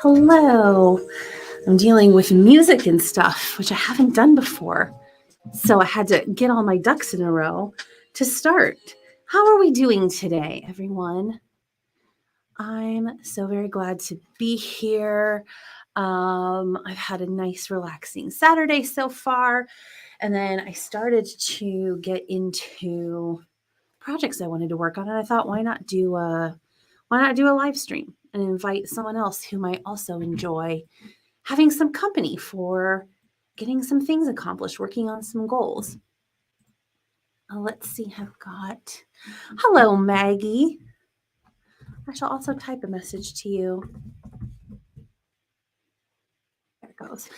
Hello. I'm dealing with music and stuff, which I haven't done before. So I had to get all my ducks in a row to start. How are we doing today, everyone? I'm so very glad to be here. I've had a nice, relaxing Saturday so far. And then I started to get into projects I wanted to work on. And I thought, why not do a live stream and invite someone else who might also enjoy having some company for getting some things accomplished, working on some goals. Let's see, I've got, hello, Maggie. I shall also type a message to you. There it goes.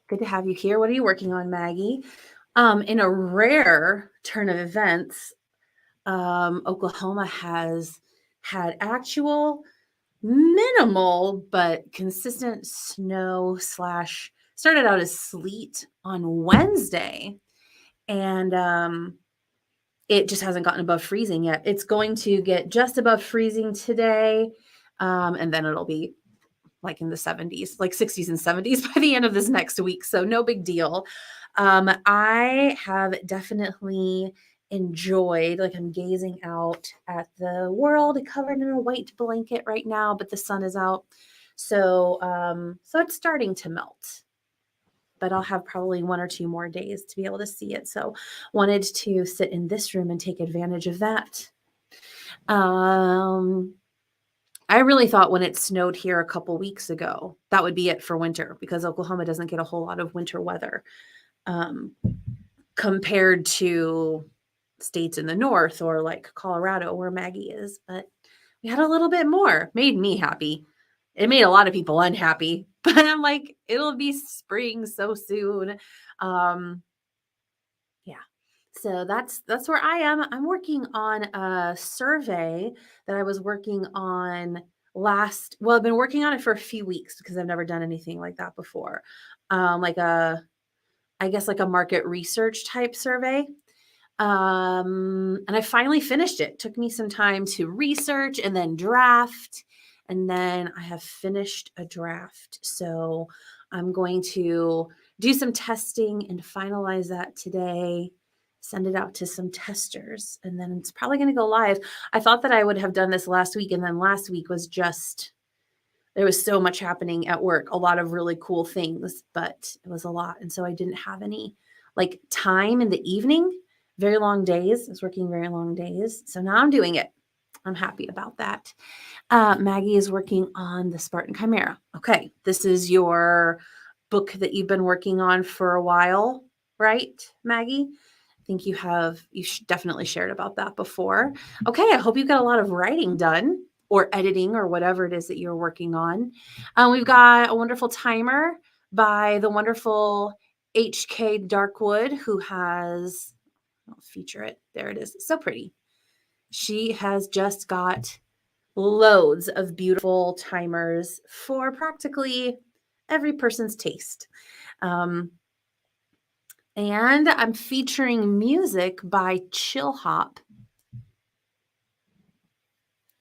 Good to have you here. What are you working on, Maggie? In a rare turn of events, Oklahoma has had actual minimal but consistent snow / started out as sleet on Wednesday, and it just hasn't gotten above freezing yet. It's going to get just above freezing today, and then it'll be like in the 70s, like 60s and 70s by the end of this next week. So no big deal. I have definitely enjoyed, like I'm gazing out at the world covered in a white blanket right now, but the sun is out. So it's starting to melt, but I'll have probably 1 or 2 more days to be able to see it. So wanted to sit in this room and take advantage of that. I really thought when it snowed here a couple weeks ago, that would be it for winter, because Oklahoma doesn't get a whole lot of winter weather compared to states in the north or like Colorado where Maggie is. But we had a little bit more. Made me happy. It made a lot of people unhappy, but I'm like, it'll be spring so soon. Yeah. So that's where I am. I'm working on a survey that I was working on I've been working on it for a few weeks because I've never done anything like that before. I guess like a market research type survey. And I finally finished it. Took me some time to research and then draft. And then I have finished a draft. So I'm going to do some testing and finalize that today, send it out to some testers, and then it's probably going to go live. I thought that I would have done this last week, and then last week was just, there was so much happening at work, a lot of really cool things, but it was a lot. And so I didn't have any like time in the evening, very long days. I was working very long days. So now I'm doing it. I'm happy about that. Maggie is working on the Spartan Chimera. Okay, this is your book that you've been working on for a while, right, Maggie? I think you definitely shared about that before. Okay, I hope you got a lot of writing done or editing or whatever it is that you're working on. We've got a wonderful timer by the wonderful HK Darkwood, who has, I'll feature it. There it is. It's so pretty. She has just got loads of beautiful timers for practically every person's taste. And I'm featuring music by Chill Hop.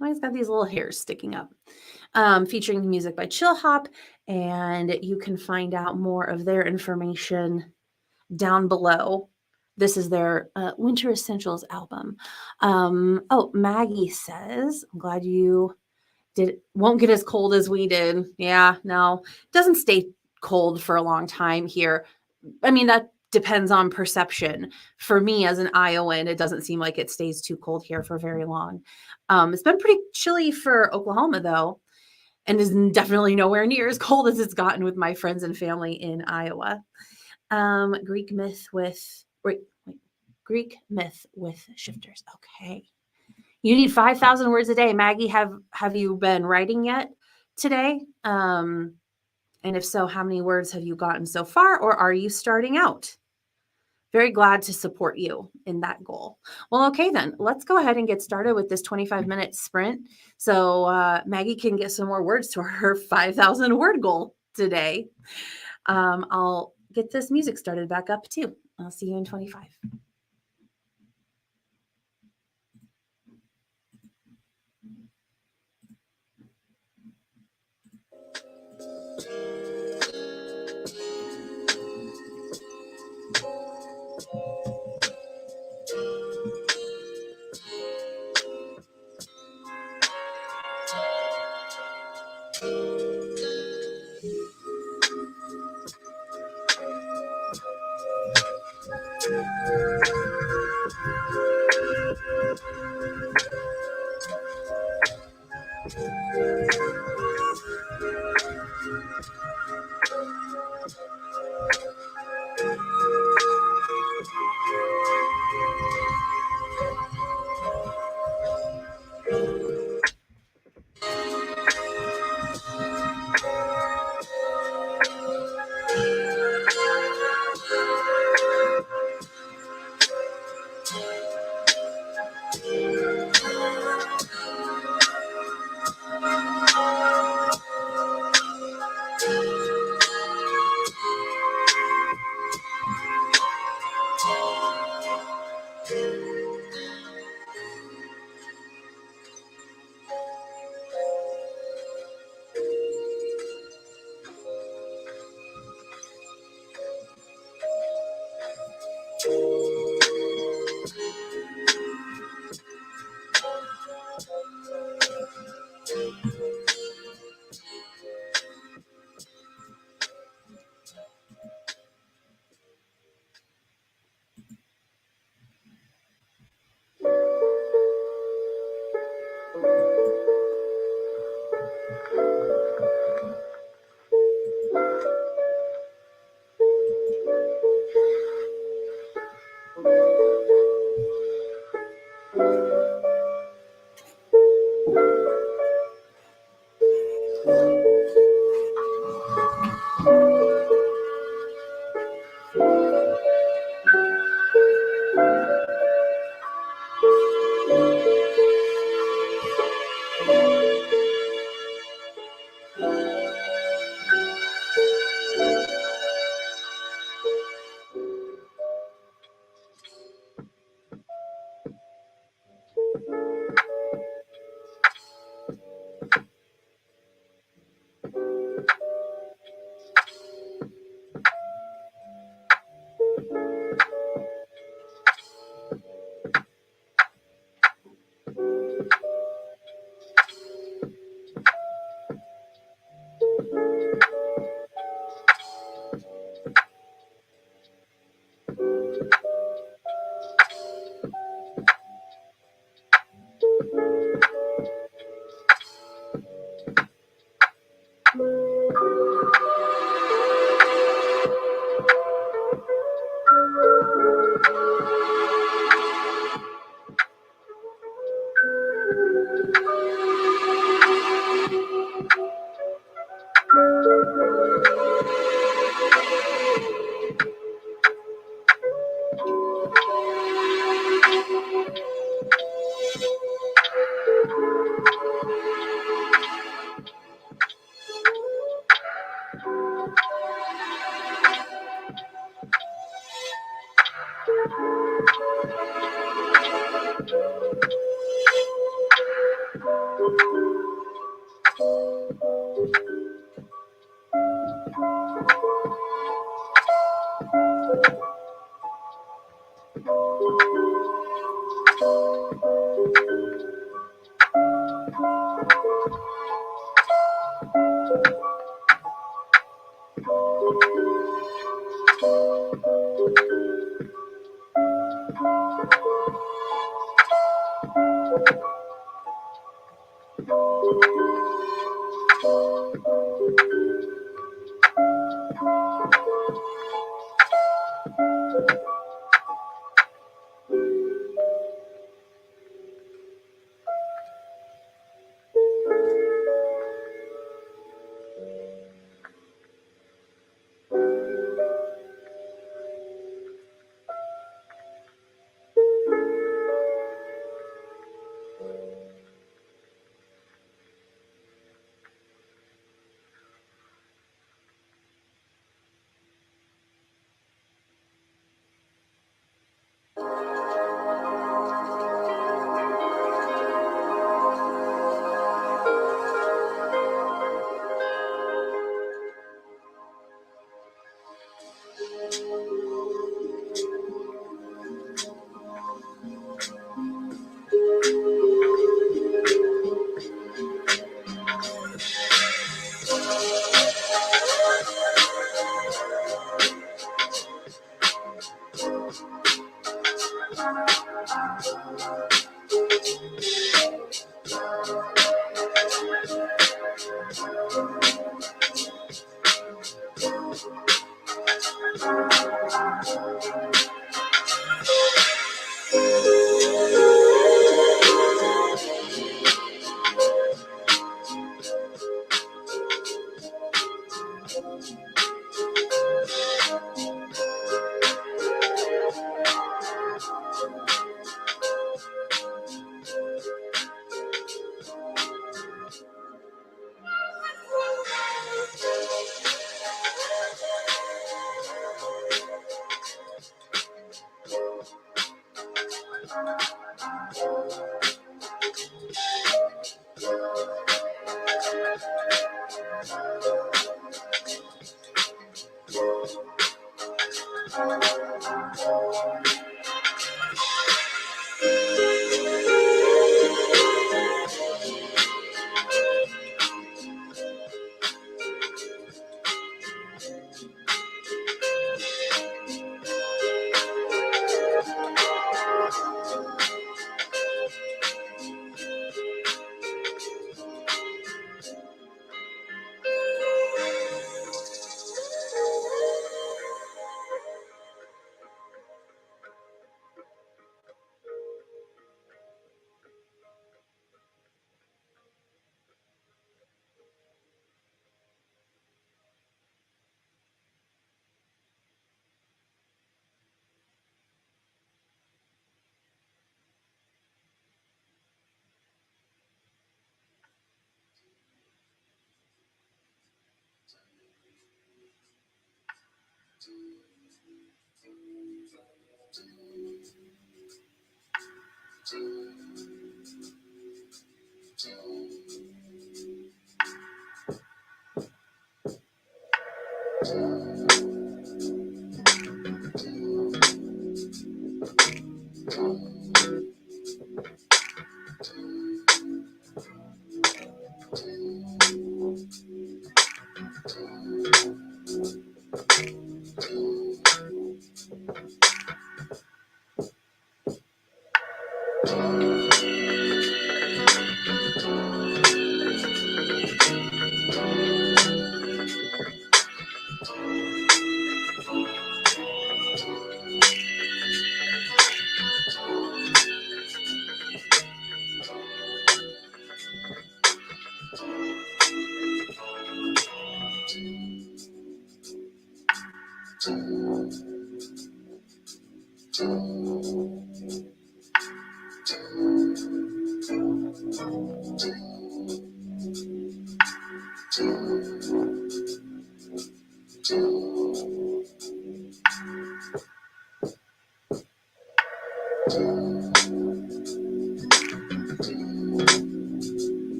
Oh, he's got these little hairs sticking up. Featuring music by Chill Hop, and you can find out more of their information down below. This is their Winter Essentials album. Oh, Maggie says, I'm glad you won't get as cold as we did. Yeah, no, it doesn't stay cold for a long time here. I mean, that depends on perception. For me as an Iowan, it doesn't seem like it stays too cold here for very long. It's been pretty chilly for Oklahoma though, and is definitely nowhere near as cold as it's gotten with my friends and family in Iowa. Greek myth with shifters. Okay. You need 5,000 words a day. Maggie, have you been writing yet today? And if so, how many words have you gotten so far, or are you starting out? Very glad to support you in that goal. Well, okay, then let's go ahead and get started with this 25-minute sprint so Maggie can get some more words to her 5,000 word goal today. I'll get this music started back up too. I'll see you in 25.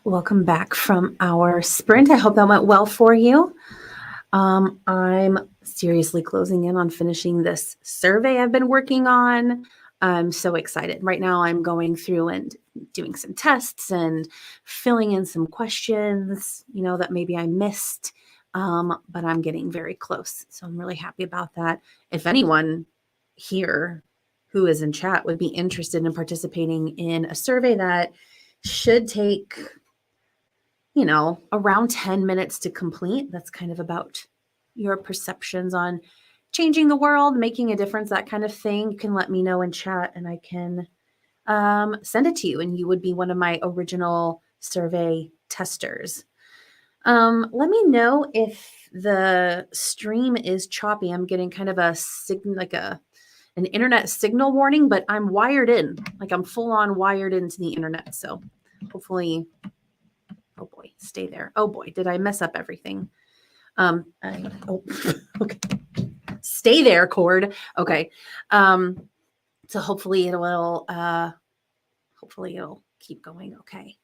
Welcome back from our sprint. I hope that went well for you. I'm seriously closing in on finishing this survey I've been working on. I'm so excited. Right now, I'm going through and doing some tests and filling in some questions, that maybe I missed, but I'm getting very close. So I'm really happy about that. If anyone here who is in chat would be interested in participating in a survey that should take around 10 minutes to complete. That's kind of about your perceptions on changing the world, making a difference, that kind of thing. You can let me know in chat and I can send it to you, and you would be one of my original survey testers. Let me know if the stream is choppy. I'm getting kind of a signal, like an internet signal warning, but I'm wired in, like I'm full on wired into the internet. So hopefully, oh boy, stay there. Oh boy, did I mess up everything? Okay. Stay there, cord. Okay. So hopefully it'll keep going. Okay.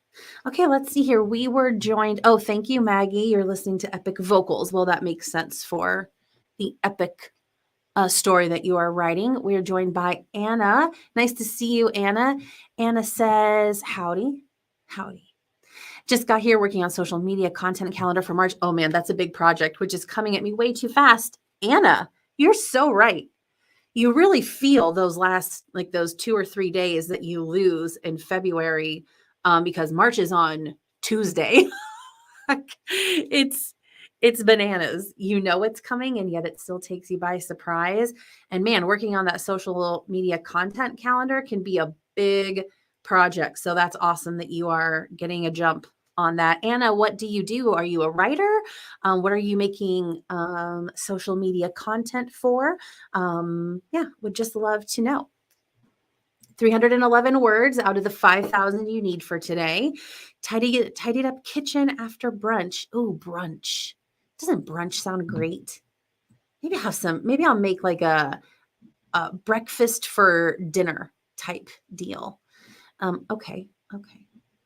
Okay, let's see here. We were joined. Oh, thank you, Maggie. You're listening to Epic Vocals. Well, that makes sense for the epic story that you are writing. We are joined by Anna. Nice to see you, Anna. Anna says, howdy. Howdy. Just got here working on social media content calendar for March. Oh man, that's a big project, which is coming at me way too fast. Anna, you're so right. You really feel those last, like those 2 or 3 days that you lose in February, because March is on Tuesday. it's it's bananas. You know it's coming, and yet it still takes you by surprise. And man, working on that social media content calendar can be a big project. So that's awesome that you are getting a jump on that. Anna, what do you do? Are you a writer? What are you making social media content for? Yeah, would just love to know. 311 words out of the 5,000 you need for today. Tidied up kitchen after brunch. Oh, brunch. Doesn't brunch sound great? Maybe I'll make like a breakfast for dinner type deal. Okay.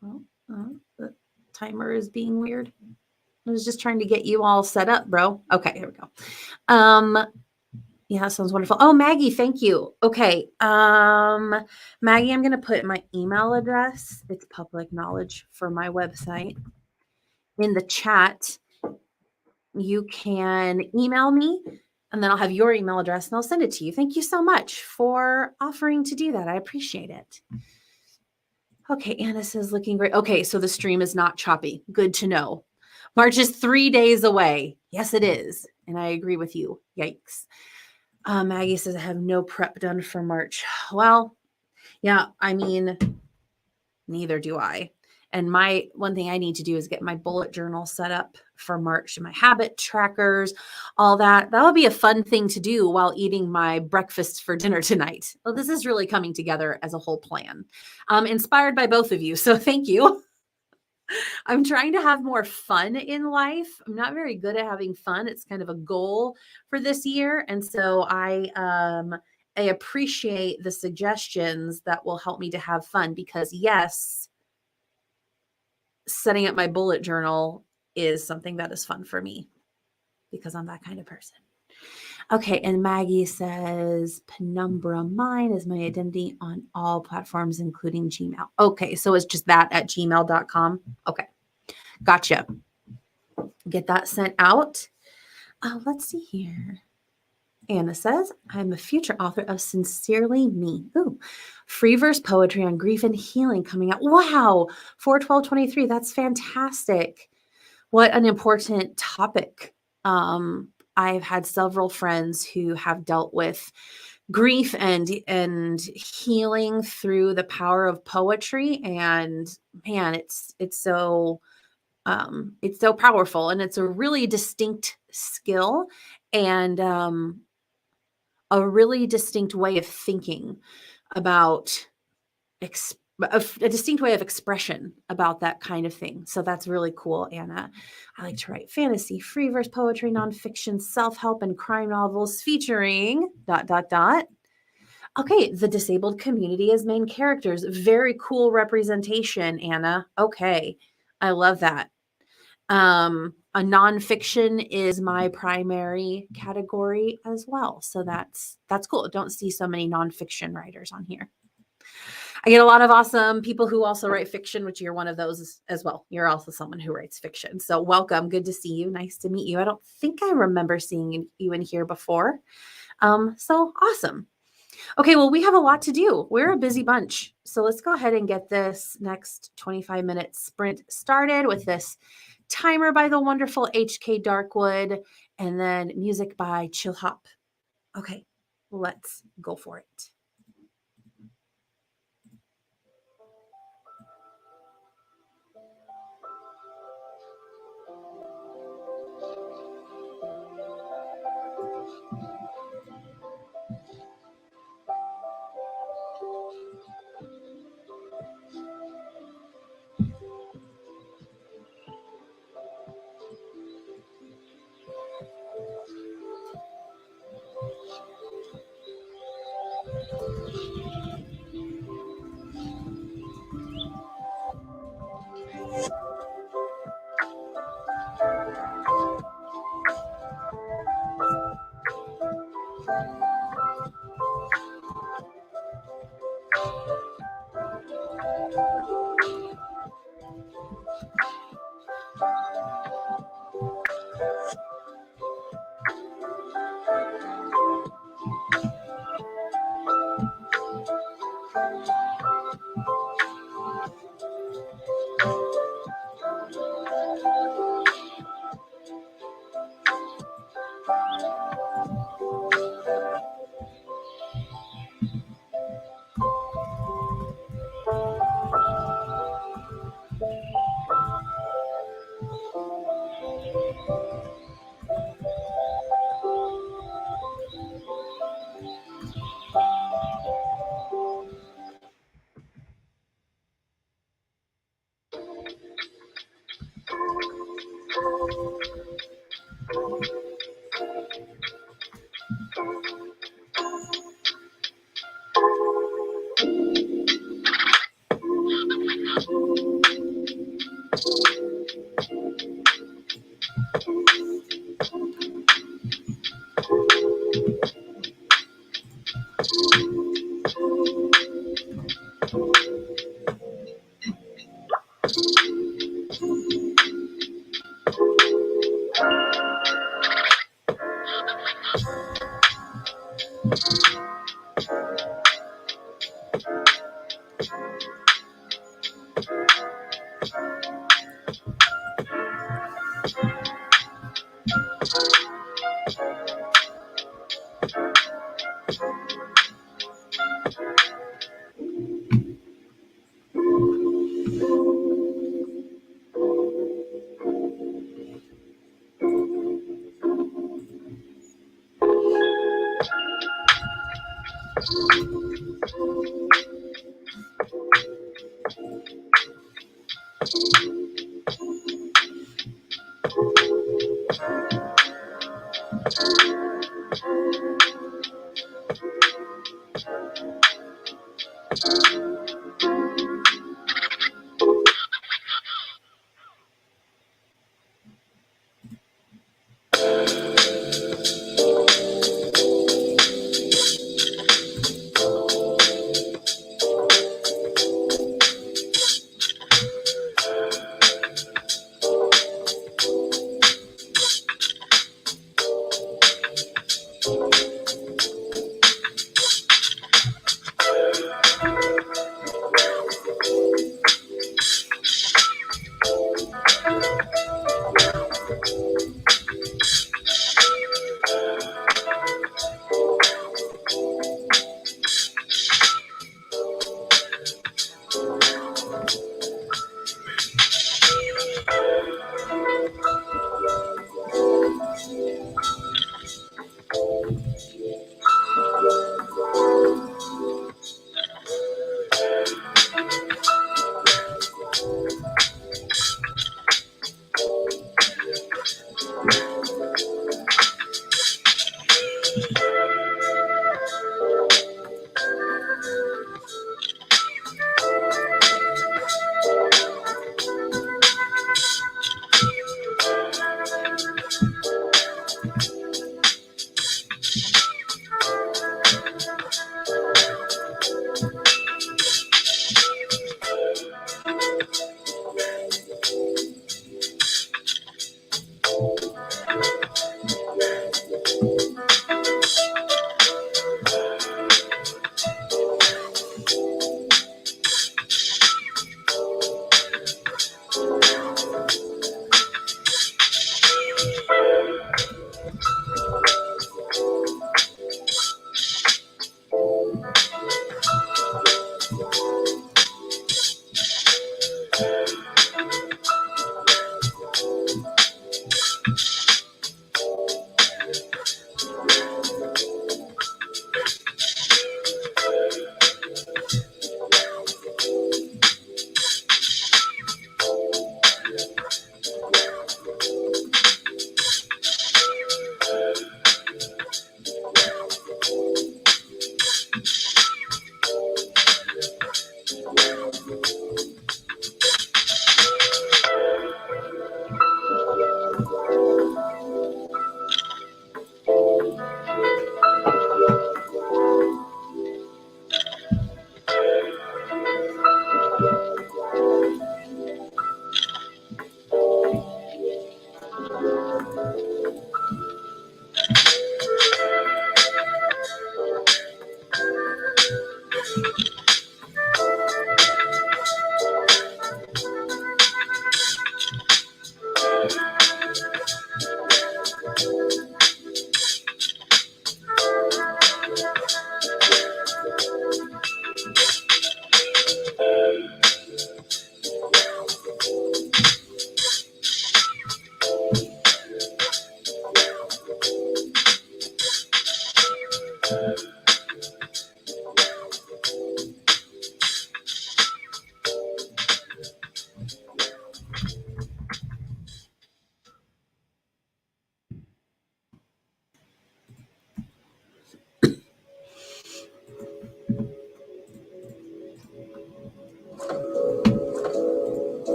Well, the timer is being weird. I was just trying to get you all set up, bro. Okay, here we go. Yeah, that sounds wonderful. Oh, Maggie, thank you. Okay. Maggie, I'm going to put my email address. It's public knowledge for my website in the chat. You can email me and then I'll have your email address and I'll send it to you. Thank you so much for offering to do that. I appreciate it. Okay, Anna says looking great. Okay, so the stream is not choppy. Good to know. March is 3 days away. Yes, it is. And I agree with you. Yikes. Maggie says, I have no prep done for March. Well, yeah, I mean, neither do I. And my one thing I need to do is get my bullet journal set up for March, my habit trackers, all that. That'll be a fun thing to do while eating my breakfast for dinner tonight. Well, this is really coming together as a whole plan. Inspired by both of you. So thank you. I'm trying to have more fun in life. I'm not very good at having fun. It's kind of a goal for this year. And so I appreciate the suggestions that will help me to have fun because yes, setting up my bullet journal is something that is fun for me because I'm that kind of person. Okay, and Maggie says, Penumbra Mine is my identity on all platforms, including Gmail. Okay, so it's just that at gmail.com. Okay, gotcha. Get that sent out. Let's see here. Anna says, I'm a future author of Sincerely Me. Ooh, free verse poetry on grief and healing coming out. Wow, 4/12/23. That's fantastic. What an important topic. I've had several friends who have dealt with grief and healing through the power of poetry. And man, it's so powerful and it's a really distinct skill and a really distinct way of thinking about a distinct way of expression about that kind of thing. So that's really cool, Anna. I like to write fantasy, free verse poetry, nonfiction, self-help, and crime novels featuring ... Okay, the disabled community as main characters. Very cool representation, Anna. Okay, I love that. A nonfiction is my primary category as well. So that's cool. Don't see so many nonfiction writers on here. I get a lot of awesome people who also write fiction, which you're one of those as well. You're also someone who writes fiction. So welcome. Good to see you. Nice to meet you. I don't think I remember seeing you in here before. So awesome. Okay, well, we have a lot to do. We're a busy bunch. So let's go ahead and get this next 25-minute sprint started with this timer by the wonderful HK Darkwood and then music by Chill Hop. Okay, let's go for it.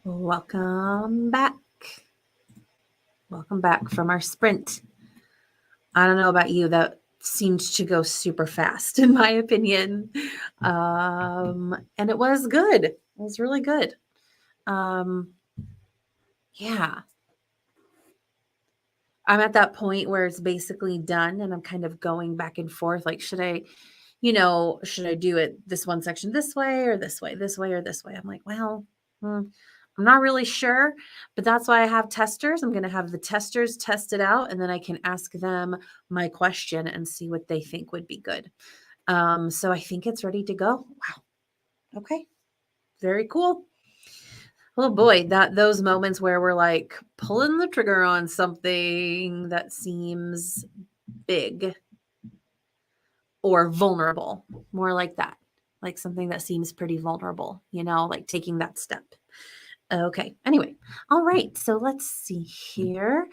Welcome back. Welcome back from our sprint. I don't know about you, that seemed to go super fast in my opinion. And it was good. It was really good. Yeah. I'm at that point where it's basically done and I'm kind of going back and forth. Like, should I do it this one section this way or this way, this way or this way? I'm like, well, I'm not really sure, but that's why I have testers. I'm going to have the testers test it out and then I can ask them my question and see what they think would be good. So I think it's ready to go. Wow. Okay. Very cool. Oh boy, those moments where we're like pulling the trigger on something that seems big or vulnerable, more like that, like something that seems pretty vulnerable, like taking that step. Okay. Anyway, all right. So let's see here.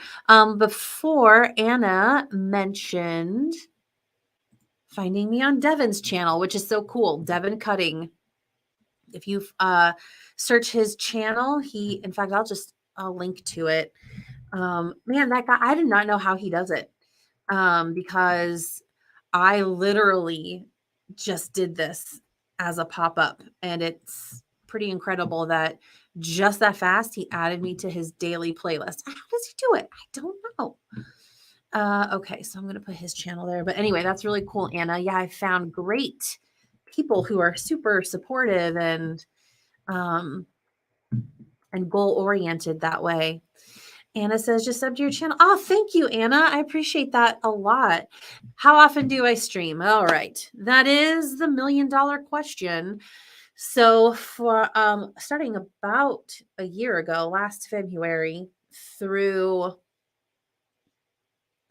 Before Anna mentioned finding me on Devin's channel, which is so cool. Devin Cutting. If you search his channel, in fact, I'll link to it. Man, that guy, I did not know how he does it. Because I literally just did this as a pop-up and it's pretty incredible that just that fast he added me to his daily playlist. How does he do it? I don't know. Okay, so I'm going to put his channel there. But anyway, that's really cool, Anna. Yeah, I found great people who are super supportive and goal-oriented that way. Anna says, just sub to your channel. Oh, thank you, Anna. I appreciate that a lot. How often do I stream? All right. That is the $1 million question. So for starting about a year ago, last February through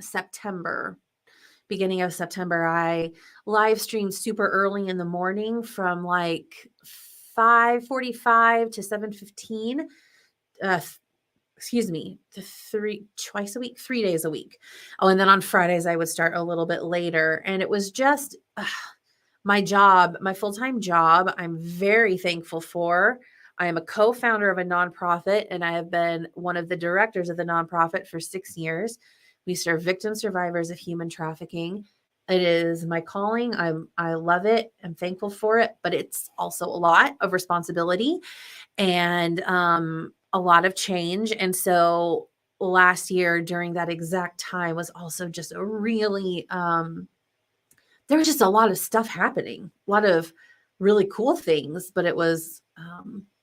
September, beginning of September, I live streamed super early in the morning from like 5:45 to 7:15. Twice a week, 3 days a week. Oh, and then on Fridays I would start a little bit later. And it was just my job, my full-time job. I'm very thankful for. I am a co-founder of a nonprofit and I have been one of the directors of the nonprofit for 6 years. We serve victim survivors of human trafficking. It is my calling. I love it. I'm thankful for it, but it's also a lot of responsibility and a lot of change. And so last year during that exact time was also just a really, there was just a lot of stuff happening, a lot of really cool things, but it was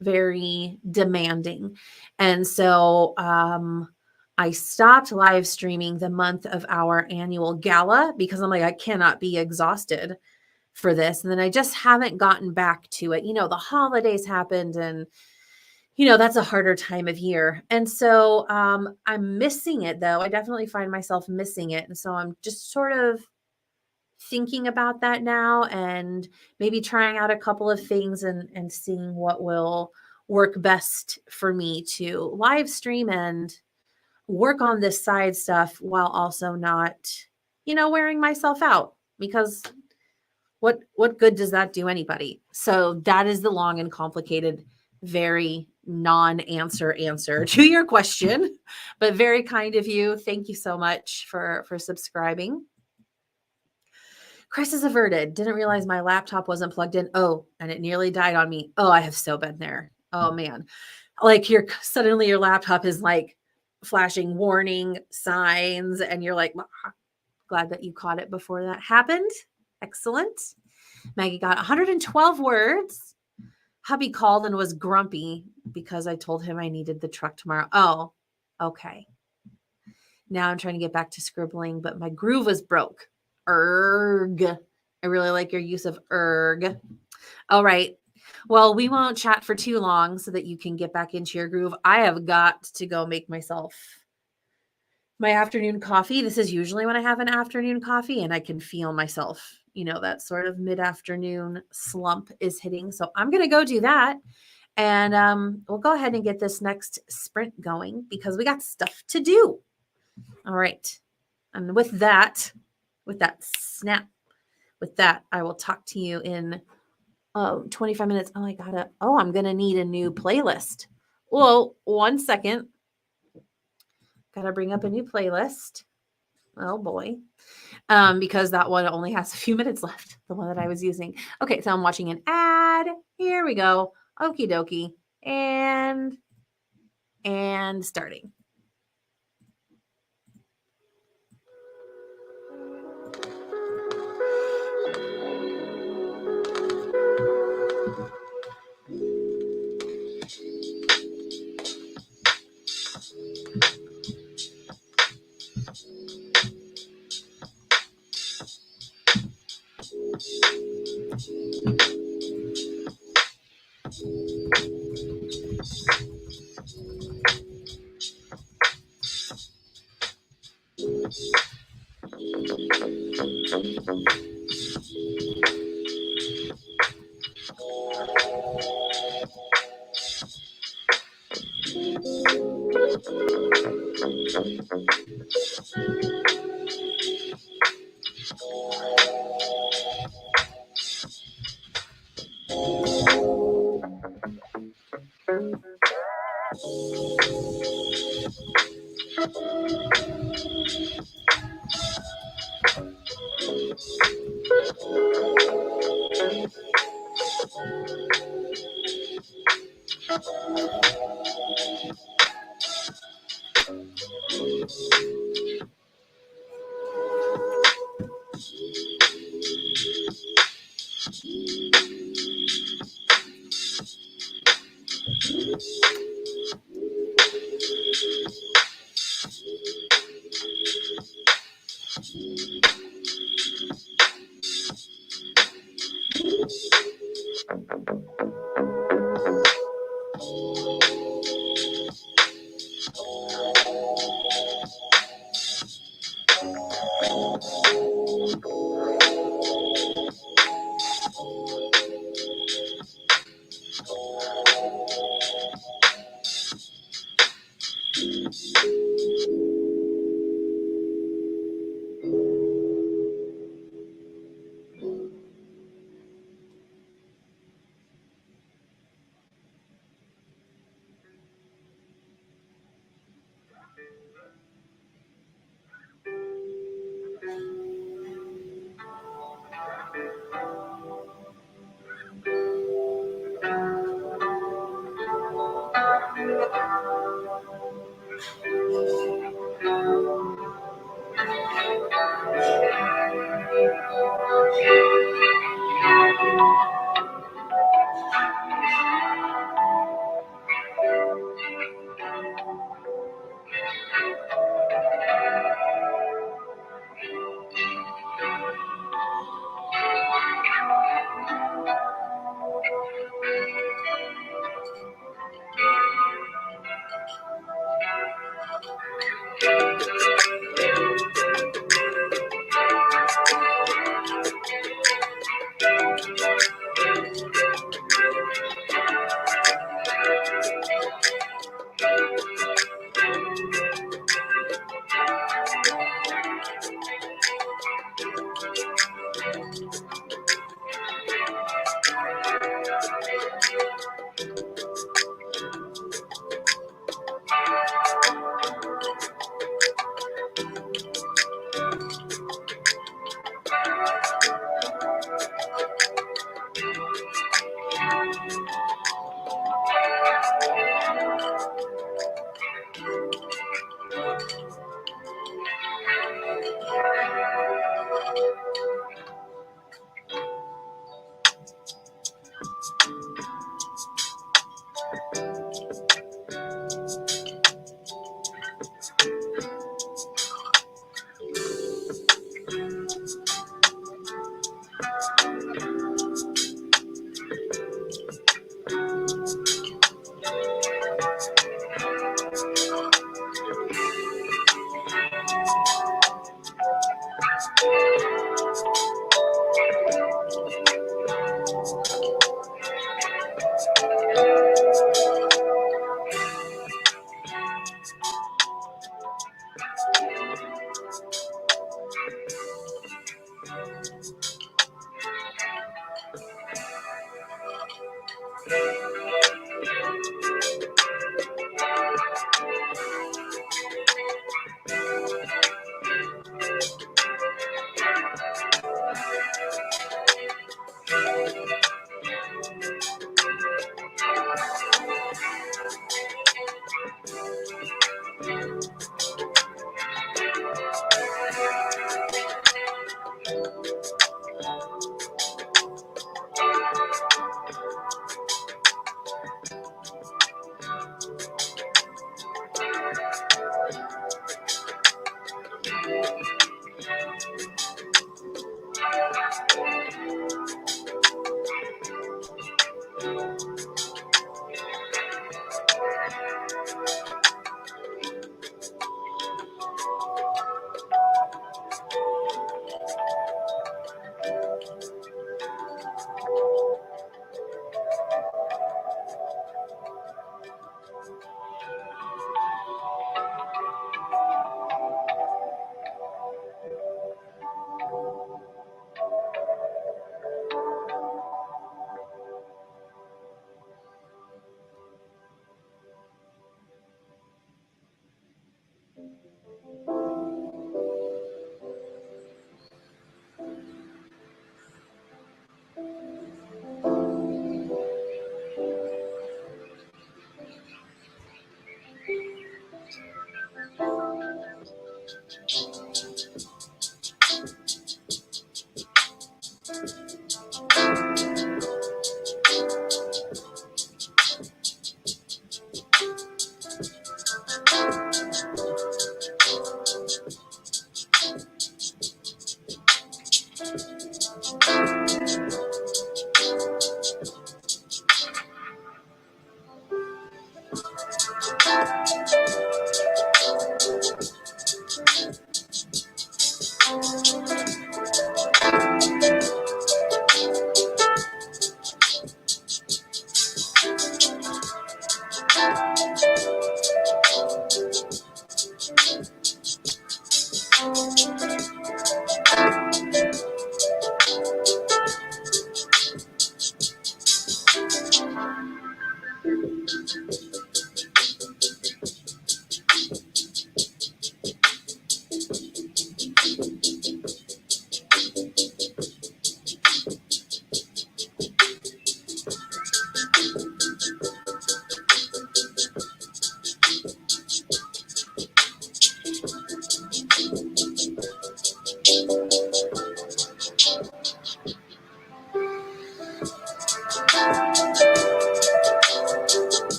very demanding. And so I stopped live streaming the month of our annual gala because I'm like, I cannot be exhausted for this. And then I just haven't gotten back to it. The holidays happened and that's a harder time of year. And so I'm missing it though. I definitely find myself missing it. And so I'm just sort of thinking about that now and maybe trying out a couple of things and seeing what will work best for me to live stream and work on this side stuff while also not, wearing myself out, because what good does that do anybody? So that is the long and complicated very non-answer answer to your question, but very kind of you. Thank you so much for subscribing. Crisis averted. Didn't realize my laptop wasn't plugged in. Oh, and it nearly died on me. Oh, I have so been there. Oh man. Like suddenly your laptop is like flashing warning signs and you're like, glad that you caught it before that happened. Excellent. Maggie got 112 words. Hubby called and was grumpy because I told him I needed the truck tomorrow. Oh, okay. Now I'm trying to get back to scribbling, but my groove was broke. Erg. I really like your use of erg. All right. Well, we won't chat for too long so that you can get back into your groove. I have got to go make myself my afternoon coffee. This is usually when I have an afternoon coffee and I can feel myself, that sort of mid-afternoon slump is hitting. So I'm going to go do that. And we'll go ahead and get this next sprint going because we got stuff to do. All right. And with that snap, I will talk to you in 25 minutes. I'm going to need a new playlist. Well, 1 second. Got to bring up a new playlist. Oh boy. Because that one only has a few minutes left, the one that I was using. Okay, so I'm watching an ad. Here we go. Okie dokie. And starting.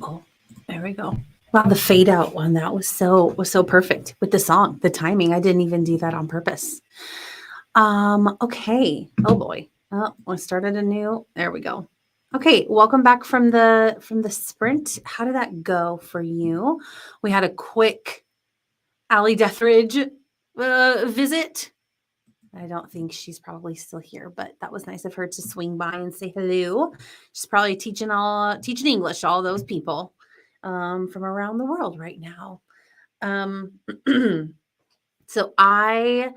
Oh, there we go. Wow, the fade out one, that was so perfect with the song, the timing. I didn't even do that on purpose. Okay. Oh boy. Oh, I started anew. There we go. Okay, welcome back from the sprint. How did that go for you? We had a quick Allie Deathridge visit. I don't think she's probably still here, but that was nice of her to swing by and say hello. She's probably teaching English to all those people from around the world right now. Um, so I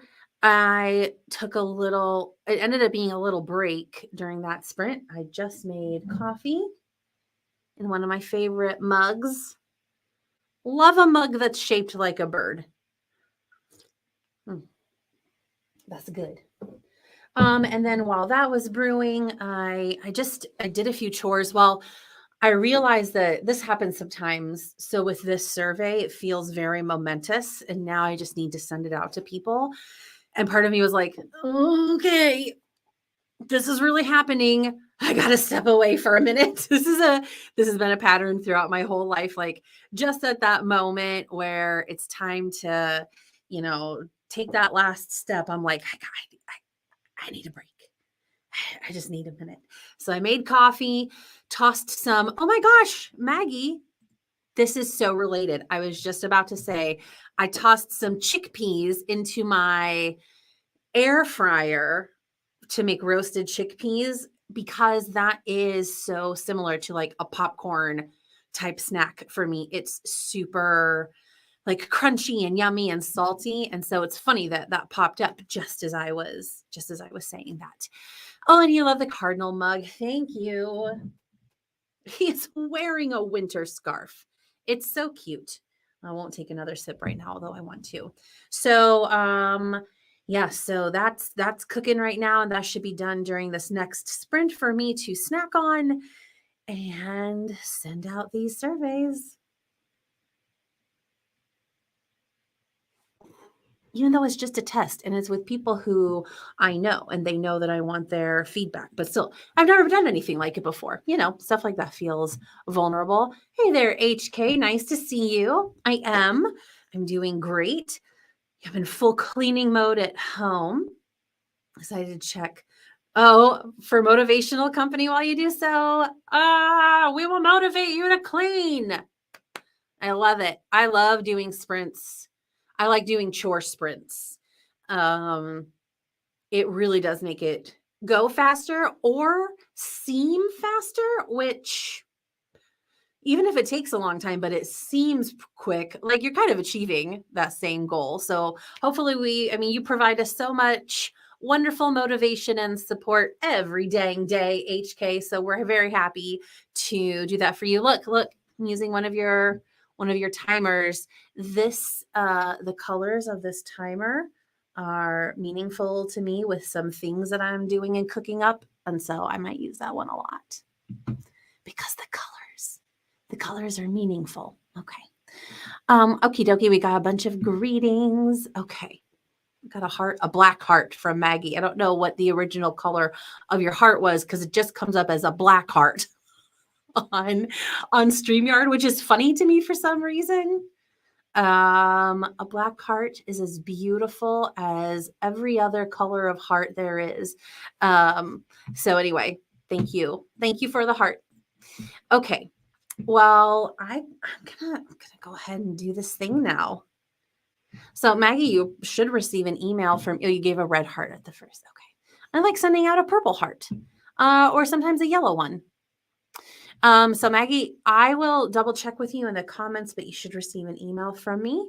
took a little. It ended up being a little break during that sprint. I just made coffee in one of my favorite mugs. Love a mug that's shaped like a bird. That's good. And then while that was brewing, I did a few chores. Well, I realized that this happens sometimes. So with this survey, it feels very momentous, and now I just need to send it out to people. And part of me was like, okay, this is really happening. I got to step away for a minute. This has been a pattern throughout my whole life. Like just at that moment where it's time to, take that last step, I'm like, I need a break. I just need a minute. So I made coffee, tossed some. Oh my gosh, Maggie, this is so related. I was just about to say, I tossed some chickpeas into my air fryer to make roasted chickpeas because that is so similar to like a popcorn type snack for me. It's super like crunchy and yummy and salty, and so it's funny that that popped up just as I was saying that. Oh, and you love the cardinal mug. Thank you. He's wearing a winter scarf. It's so cute. I won't take another sip right now, although I want to. So, yeah, so that's cooking right now, and that should be done during this next sprint for me to snack on and send out these surveys. Even though it's just a test and it's with people who I know and they know that I want their feedback, but still, I've never done anything like it before. Stuff like that feels vulnerable. Hey there, HK. Nice to see you. I am. I'm doing great. I'm in full cleaning mode at home. Excited to check. Oh, for motivational company while you do so. We will motivate you to clean. I love it. I love doing sprints. I like doing chore sprints. It really does make it go faster or seem faster, which even if it takes a long time, but it seems quick, like you're kind of achieving that same goal. So hopefully you provide us so much wonderful motivation and support every dang day, HK. So we're very happy to do that for you. Look, I'm using one of your timers. This the colors of this timer are meaningful to me with some things that I'm doing and cooking up. And so I might use that one a lot because the colors are meaningful. Okay. Okie dokie. We got a bunch of greetings. Okay. Got a black heart from Maggie. I don't know what the original color of your heart was because it just comes up as a black heart on StreamYard, which is funny to me for some reason. A black heart is as beautiful as every other color of heart there is. So anyway, thank you. Thank you for the heart. Okay. Well, I'm gonna go ahead and do this thing now. So Maggie, you should receive an email from you gave a red heart at the first. Okay. I like sending out a purple heart. Or sometimes a yellow one. So Maggie, I will double check with you in the comments, but you should receive an email from me.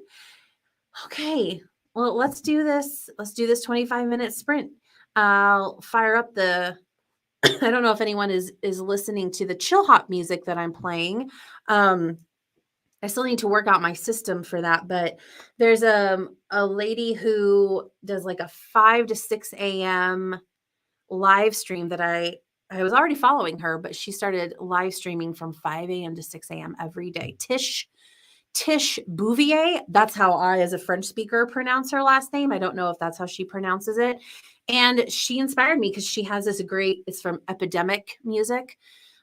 Okay. Well, let's do this. Let's do this 25-minute sprint. I'll fire up the I don't know if anyone is listening to the chill hop music that I'm playing. I still need to work out my system for that, but there's a lady who does like a 5 to 6 a.m. live stream that I was already following her, but she started live streaming from 5 a.m. to 6 a.m. every day. Tish Bouvier. That's how I, as a French speaker, pronounce her last name. I don't know if that's how she pronounces it. And she inspired me because she has this it's from Epidemic Music.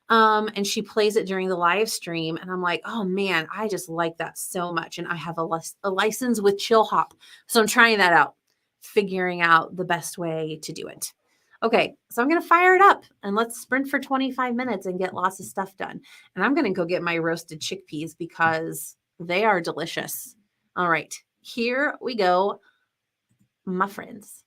And she plays it during the live stream. And I'm like, oh man, I just like that so much. And I have a license with Chill Hop. So I'm trying that out, figuring out the best way to do it. Okay, so I'm going to fire it up and let's sprint for 25 minutes and get lots of stuff done. And I'm going to go get my roasted chickpeas because they are delicious. All right, here we go, my friends.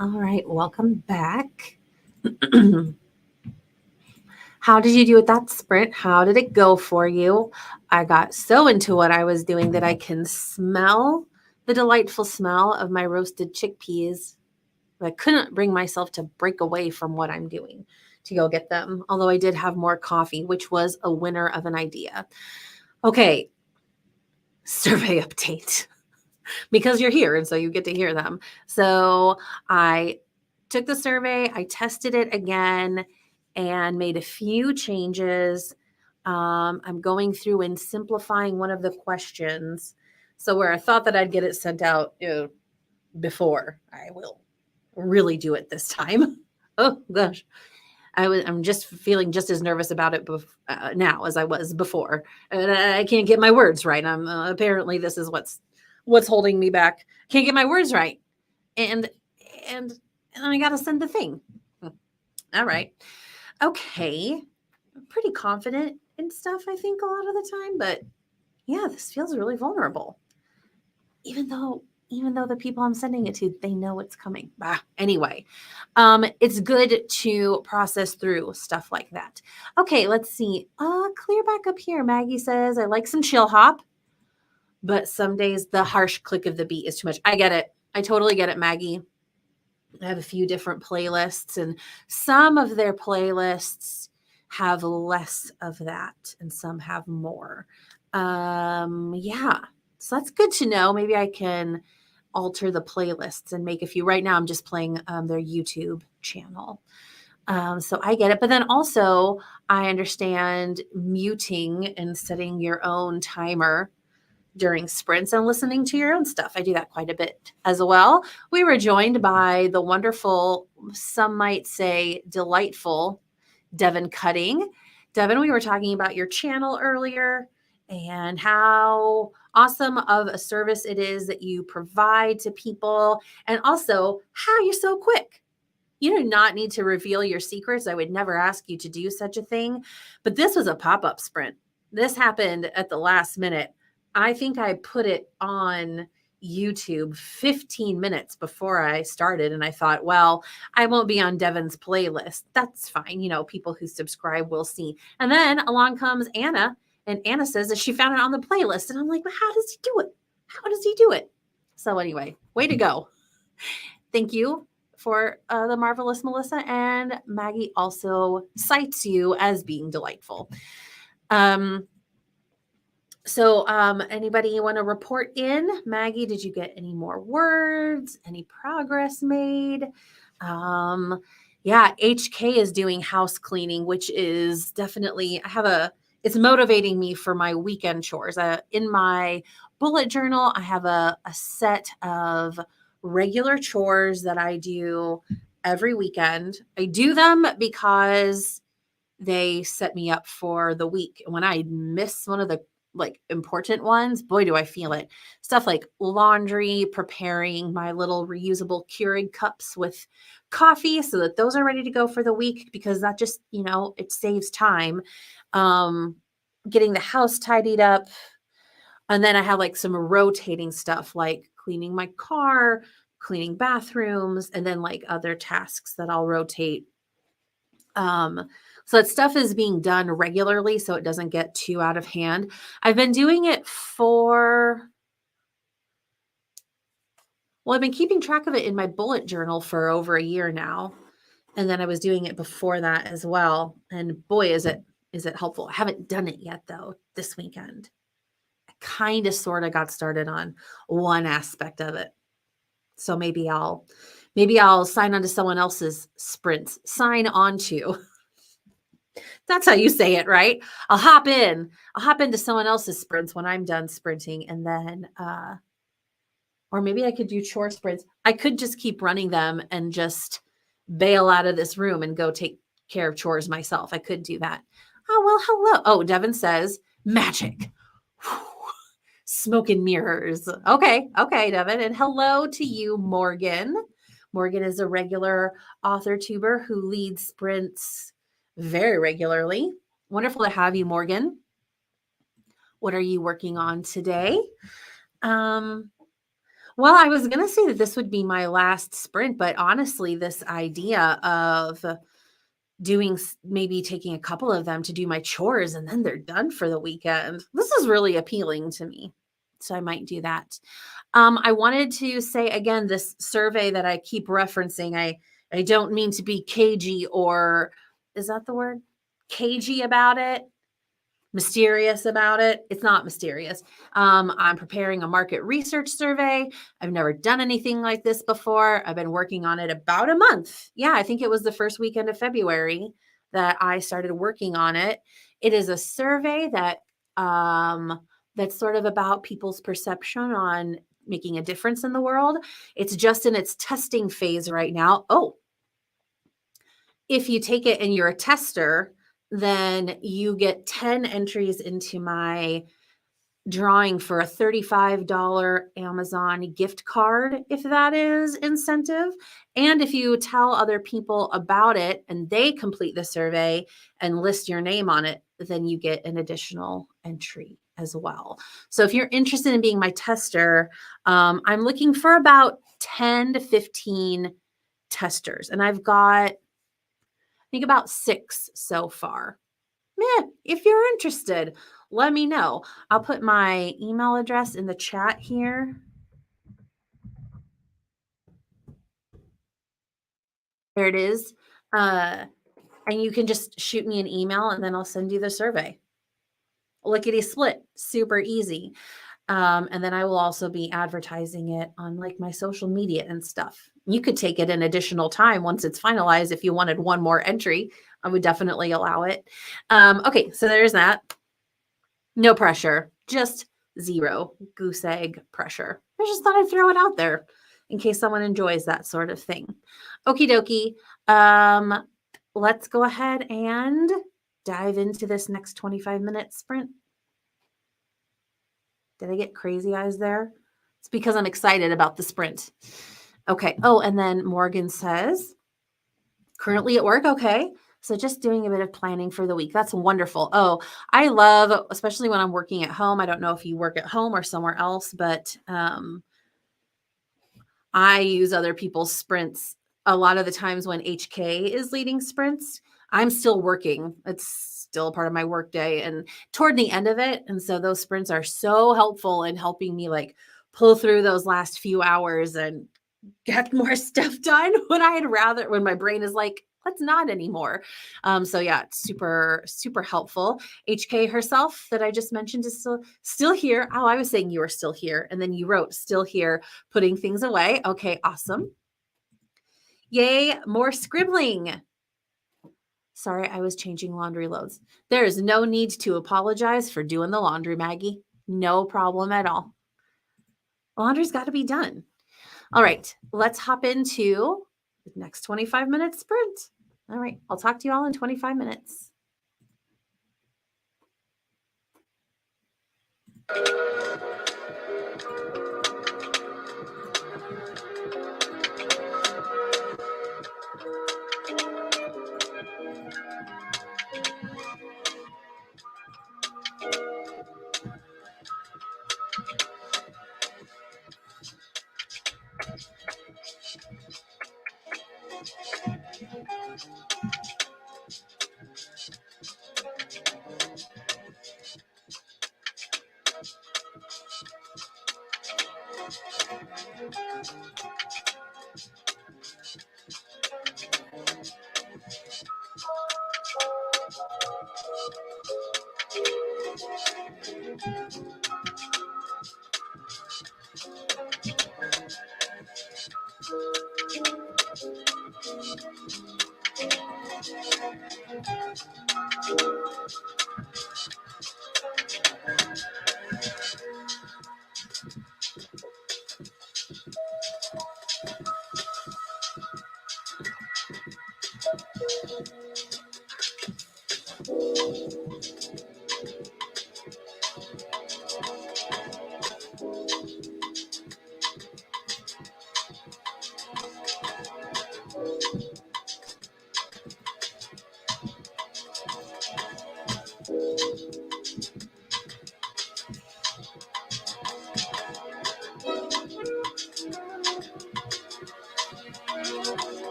All right, welcome back. How did you do with that sprint? How did it go for you? I got so into what I was doing that I can smell the delightful smell of my roasted chickpeas. I couldn't bring myself to break away from what I'm doing to go get them, although I did have more coffee, which was a winner of an idea. Okay, survey update. Because you're here and so you get to hear them. So I took the survey, I tested it again and made a few changes. I'm going through and simplifying one of the questions. So where I thought that I'd get it sent out before, I will really do it this time. Oh gosh. I'm just feeling just as nervous about it now as I was before, and I can't get my words right. I'm apparently this is what's holding me back. Can't get my words right, and and I got to send the thing. All right, okay. I'm pretty confident in stuff. I think a lot of the time, but yeah, this feels really vulnerable. Even though the people I'm sending it to, they know it's coming. Anyway, it's good to process through stuff like that. Okay, let's see. Clear back up here. Maggie says, I like some chill hop, but some days the harsh click of the beat is too much. I get it. I totally get it, Maggie. I have a few different playlists, and some of their playlists have less of that, and some have more. Yeah. So that's good to know. Maybe I can alter the playlists and make a few. Right now, I'm just playing their YouTube channel. So I get it. But then also, I understand muting and setting your own timer during sprints and listening to your own stuff. I do that quite a bit as well. We were joined by the wonderful, some might say delightful, Devin Cutting. Devin, we were talking about your channel earlier and how awesome of a service it is that you provide to people, and also how you're so quick. You do not need to reveal your secrets. I would never ask you to do such a thing, but this was a pop-up sprint. This happened at the last minute. I think I put it on YouTube 15 minutes before I started, and I thought, well, I won't be on Devin's playlist. That's fine. People who subscribe will see. And then along comes Anna, and Anna says that she found it on the playlist. And I'm like, well, how does he do it? How does he do it? So anyway, way to go. Thank you for the marvelous Melissa. And Maggie also cites you as being delightful. So anybody want to report in? Maggie, did you get any more words? Any progress made? Yeah, HK is doing house cleaning, which is definitely, it's motivating me for my weekend chores. In my bullet journal, I have a set of regular chores that I do every weekend. I do them because they set me up for the week. When I miss one of the important ones, boy, do I feel it. Stuff like laundry, preparing my little reusable Keurig cups with coffee so that those are ready to go for the week, because that just, it saves time. Getting the house tidied up. And then I have some rotating stuff like cleaning my car, cleaning bathrooms, and then other tasks that I'll rotate. So that stuff is being done regularly so it doesn't get too out of hand. I've been doing it I've been keeping track of it in my bullet journal for over a year now. And then I was doing it before that as well. And boy, is it helpful. I haven't done it yet though this weekend. I kind of sort of got started on one aspect of it. So maybe I'll sign on to someone else's sprints. Sign on to. That's how you say it, right? I'll hop into someone else's sprints when I'm done sprinting, and then or maybe I could do chore sprints. I could just keep running them and just bail out of this room and go take care of chores myself. I could do that. Oh, well, hello. Oh, Devin says magic. Whew. Smoke and mirrors. Okay, Devin. And hello to you, Morgan. Morgan is a regular author tuber who leads sprints very regularly. Wonderful to have you, Morgan. What are you working on today? Well, I was going to say that this would be my last sprint, but honestly, this idea of maybe taking a couple of them to do my chores and then they're done for the weekend. This is really appealing to me. So I might do that. I wanted to say again, this survey that I keep referencing, I don't mean to be cagey, or is that the word? Cagey about it, mysterious about it. It's not mysterious. I'm preparing a market research survey. I've never done anything like this before. I've been working on it about a month. Yeah, I think it was the first weekend of February that I started working on it. It is a survey that's sort of about people's perception on making a difference in the world. It's just in its testing phase right now. Oh, if you take it and you're a tester, then you get 10 entries into my drawing for a $35 Amazon gift card, if that is incentive. And if you tell other people about it and they complete the survey and list your name on it, then you get an additional entry as well. So if you're interested in being my tester, I'm looking for about 10 to 15 testers. And I've got, I think, about 6 so far. If you're interested, let me know. I'll put my email address in the chat here. There it is. And you can just shoot me an email and then I'll send you the survey. Lickety split, super easy. And then I will also be advertising it on like my social media and stuff. You could take it an additional time once it's finalized. If you wanted one more entry, I would definitely allow it. Okay, so there's that. No pressure, just zero goose egg pressure. I just thought I'd throw it out there in case someone enjoys that sort of thing. Okie dokie. Let's go ahead and dive into this next 25-minute sprint. Did I get crazy eyes there? It's because I'm excited about the sprint. Okay. Oh, and then Morgan says, currently at work. Okay. So just doing a bit of planning for the week. That's wonderful. Oh, I love, especially when I'm working at home. I don't know if you work at home or somewhere else, but I use other people's sprints a lot of the times when HK is leading sprints. I'm still working. It's still a part of my work day and toward the end of it. And so those sprints are so helpful in helping me like pull through those last few hours and get more stuff done when my brain is like, let's not anymore. So yeah, it's super, super helpful. HK herself that I just mentioned is still here. Oh, I was saying you were still here. And then you wrote still here, putting things away. Okay, awesome. Yay, more scribbling. Sorry, I was changing laundry loads. There is no need to apologize for doing the laundry, Maggie. No problem at all. Laundry's got to be done. All right, let's hop into the next 25-minute sprint. All right, I'll talk to you all in 25 minutes.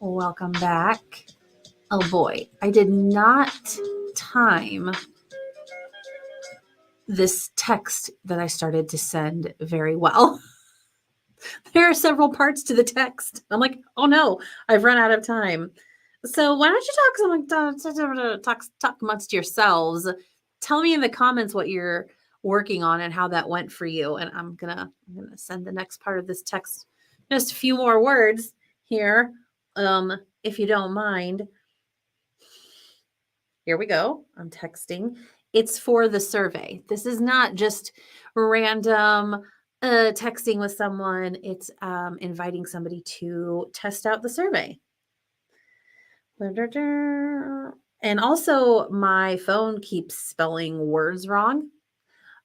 Welcome back. Oh boy, I did not time this text that I started to send very well. There are several parts to the text. I'm like, oh no, I've run out of time. So why don't you talk amongst yourselves? Tell me in the comments what you're working on and how that went for you. And I'm gonna send the next part of this text. Just a few more words here, if you don't mind. Here we go. I'm texting. It's for the survey. This is not just random texting with someone. It's inviting somebody to test out the survey. And also, my phone keeps spelling words wrong,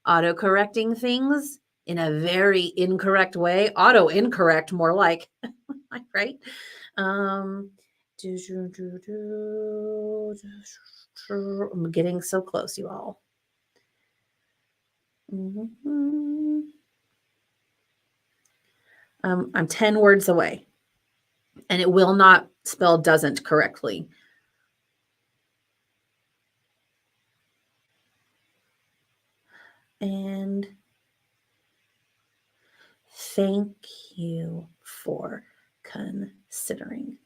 auto-correcting things in a very incorrect way. Auto-incorrect, more like, right? I'm getting so close, you all. I'm 10 words away, and it will not spell doesn't correctly. And thank you for considering.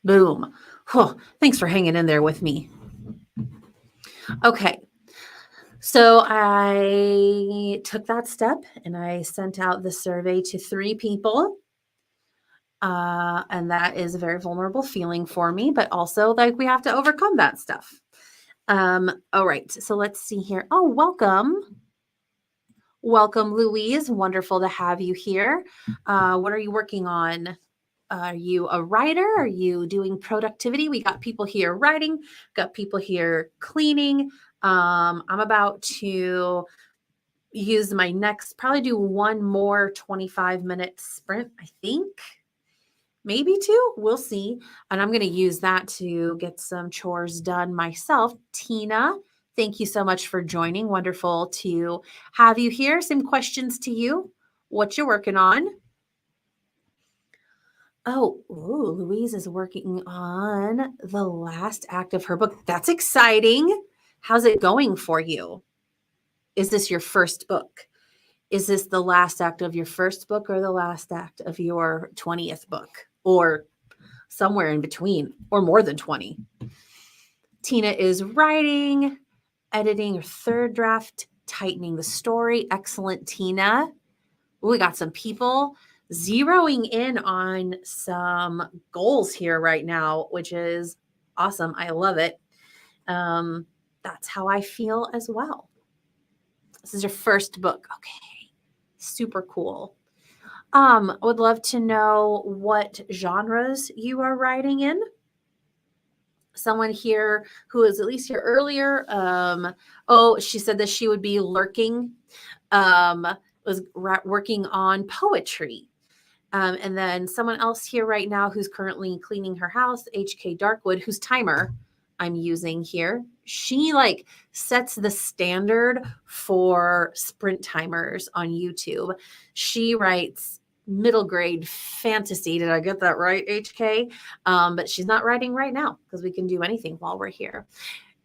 Boom. Oh, thanks for hanging in there with me. Okay. So I took that step and I sent out the survey to 3 people. And that is a very vulnerable feeling for me, but also like we have to overcome that stuff. All right. So let's see here. Oh, welcome. Welcome, Louise. Wonderful to have you here. What are you working on? Are you a writer? Are you doing productivity? We got people here writing, got people here cleaning. I'm about to use my next, probably do one more 25-minute sprint, I think. Maybe 2, we'll see. And I'm going to use that to get some chores done myself. Tina, thank you so much for joining. Wonderful to have you here. Some questions to you. What you're working on? Oh, Louise is working on the last act of her book. That's exciting. How's it going for you? Is this your first book? Is this the last act of your first book or the last act of your 20th book? Or somewhere in between, or more than 20. Tina is writing, editing her 3rd draft, tightening the story. Excellent, Tina. We got some people zeroing in on some goals here right now, which is awesome. I love it. That's how I feel as well. This is your first book. Okay. Super cool. I would love to know what genres you are writing in. Someone here who was at least here earlier. She said that she would be lurking, was working on poetry. And then someone else here right now who's currently cleaning her house, HK Darkwood, whose timer I'm using here. She like sets the standard for sprint timers on YouTube. She writes middle grade fantasy. Did I get that right, HK? But she's not writing right now because we can do anything while we're here.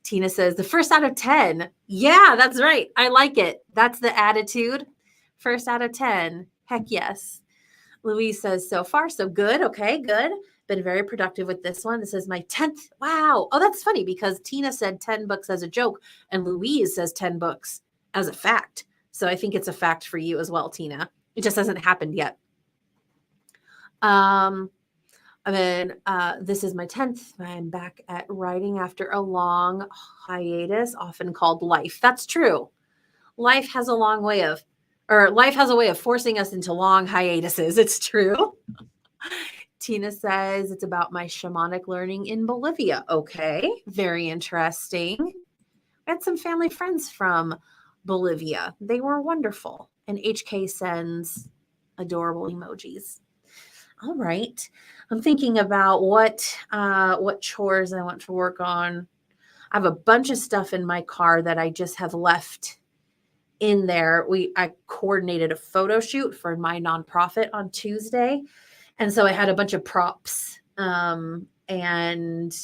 Tina says, the first out of 10. Yeah, that's right. I like it. That's the attitude. First out of 10. Heck yes. Louise says, so far, so good. Okay, good. Been very productive with this one. This is my 10th. Wow. Oh, that's funny because Tina said 10 books as a joke and Louise says 10 books as a fact. So I think it's a fact for you as well, Tina. It just hasn't happened yet. This is my 10th. I'm back at writing after a long hiatus, often called life. That's true. Life has a way of forcing us into long hiatuses. It's true. Tina says it's about my shamanic learning in Bolivia. Okay, very interesting. I had some family friends from Bolivia. They were wonderful. And HK sends adorable emojis. All right. I'm thinking about what chores I want to work on. I have a bunch of stuff in my car that I just have left in there. I coordinated a photo shoot for my nonprofit on Tuesday, And so I had a bunch of props. And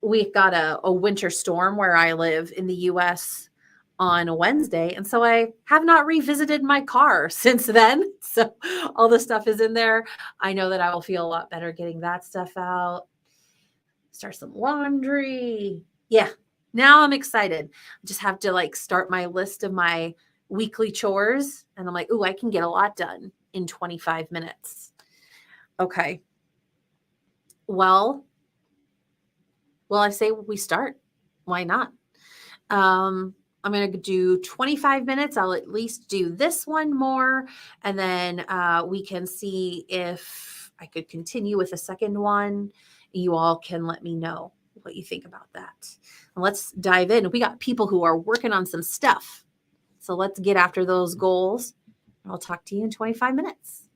we got a winter storm where I live in the US on a Wednesday. And so I have not revisited my car since then. So all the stuff is in there. I know that I will feel a lot better getting that stuff out. Start some laundry. Yeah. Now I'm excited. I just have to like start my list of my weekly chores. And I'm like, ooh, I can get a lot done in 25 minutes. Okay. Well, I say we start. Why not? I'm going to do 25 minutes. I'll at least do this one more, and then we can see if I could continue with a second one. You all can let me know what you think about that. And let's dive in. We got people who are working on some stuff. So let's get after those goals. I'll talk to you in 25 minutes.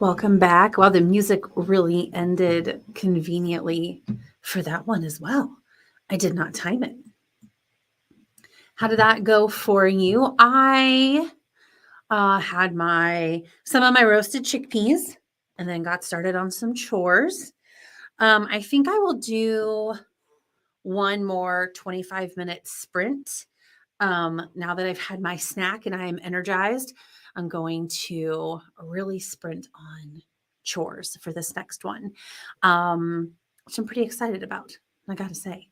Welcome back. Well, the music really ended conveniently for that one as well. I did not time it. How did that go for you? I had some of my roasted chickpeas and then got started on some chores. I think I will do one more 25-minute sprint. Now that I've had my snack and I am energized, I'm going to really sprint on chores for this next one, which I'm pretty excited about, I gotta say.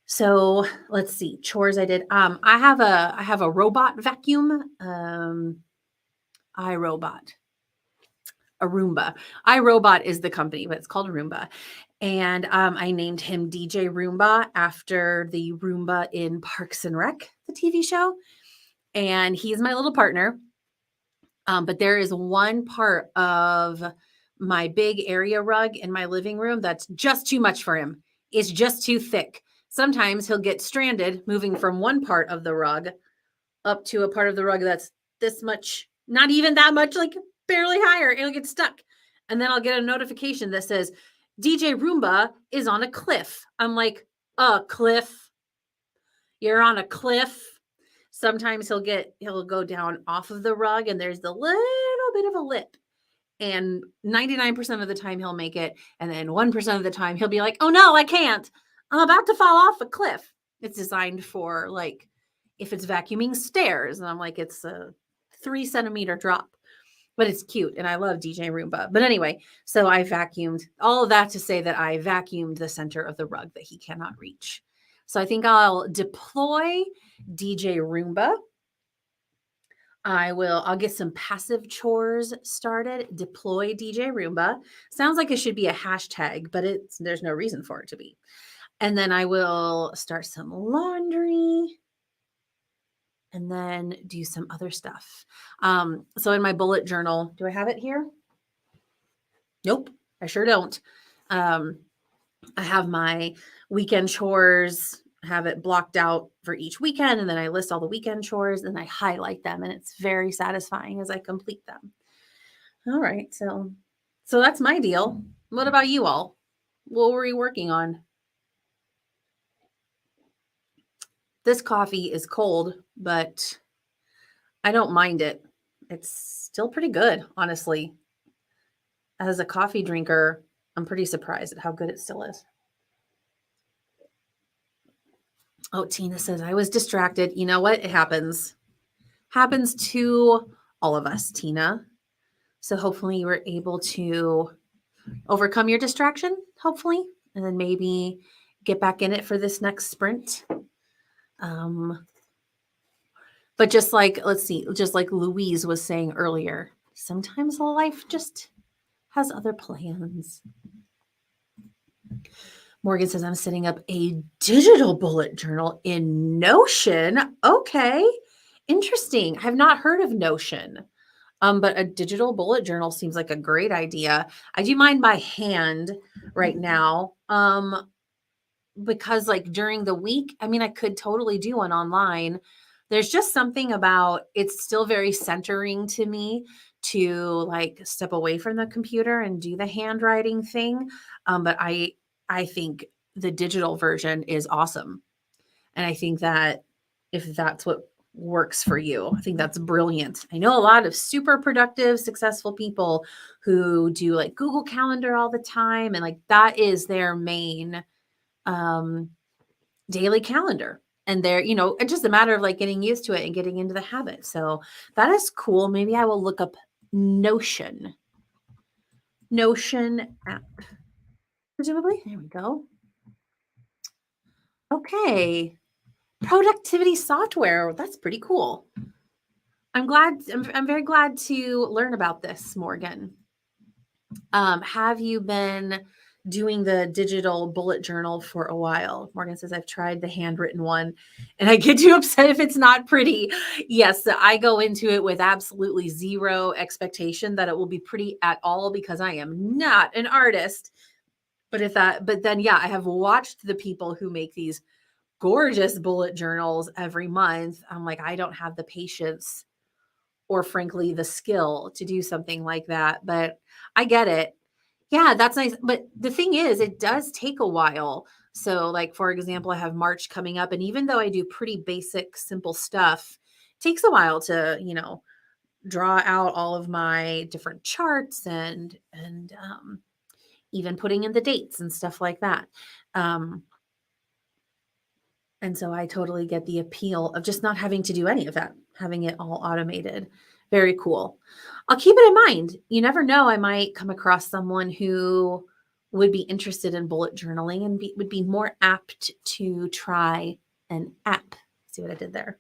So let's see, chores I did. I have a robot vacuum, iRobot, a Roomba. iRobot is the company, but it's called Roomba. And I named him DJ Roomba after the Roomba in Parks and Rec, the TV show. And he's my little partner. But there is one part of my big area rug in my living room that's just too much for him. It's just too thick. Sometimes he'll get stranded moving from one part of the rug up to a part of the rug that's this much, not even that much, like barely higher. It'll get stuck. And then I'll get a notification that says, DJ Roomba is on a cliff. I'm like, a cliff? You're on a cliff? Sometimes he'll go down off of the rug and there's the little bit of a lip. And 99% of the time he'll make it. And then 1% of the time he'll be like, oh no, I can't. I'm about to fall off a cliff. It's designed for like, if it's vacuuming stairs. And I'm like, it's a 3-centimeter drop. But it's cute. And I love DJ Roomba. But anyway, so I vacuumed. All of that to say that I vacuumed the center of the rug that he cannot reach. So I think I'll deploy DJ Roomba. I'll get some passive chores started. Deploy DJ Roomba. Sounds like it should be a hashtag, but there's no reason for it to be. And then I will start some laundry and then do some other stuff. So in my bullet journal, do I have it here? Nope, I sure don't. I have my weekend chores, have it blocked out for each weekend, and then I list all the weekend chores and I highlight them, and it's very satisfying as I complete them. All right, so that's my deal. What about you all? What were you working on? This coffee is cold, but I don't mind it. It's still pretty good, honestly. As a coffee drinker, I'm pretty surprised at how good it still is. Oh, Tina says, I was distracted. You know what? It happens. Happens to all of us, Tina. So hopefully you were able to overcome your distraction, hopefully, and then maybe get back in it for this next sprint. But just like Louise was saying earlier, sometimes life just has other plans. Morgan says, I'm setting up a digital bullet journal in Notion. Okay, interesting. I have not heard of Notion. But a digital bullet journal seems like a great idea. I do mine by hand right now. Because like during the week, I mean, I could totally do one online. There's just something about it's still very centering to me to like step away from the computer and do the handwriting thing. But I think the digital version is awesome. And I think that if that's what works for you, I think that's brilliant. I know a lot of super productive, successful people who do like Google Calendar all the time. And like that is their main daily calendar. And they're, it's just a matter of like getting used to it and getting into the habit. So that is cool. Maybe I will look up Notion app. Presumably. There we go. Okay. Productivity software. That's pretty cool. I'm very glad to learn about this, Morgan. Have you been doing the digital bullet journal for a while? Morgan says, I've tried the handwritten one and I get too upset if it's not pretty. Yes, I go into it with absolutely zero expectation that it will be pretty at all because I am not an artist. But then, yeah, I have watched the people who make these gorgeous bullet journals every month. I'm like, I don't have the patience or frankly, the skill to do something like that. But I get it. Yeah, that's nice. But the thing is, it does take a while. So, like, for example, I have March coming up, and even though I do pretty basic, simple stuff, it takes a while to, draw out all of my different charts and even putting in the dates and stuff like that. Um, and so I totally get the appeal of just not having to do any of that, having it all automated. Very cool. I'll keep it in mind. You never know, I might come across someone who would be interested in bullet journaling and would be more apt to try an app. See what I did there?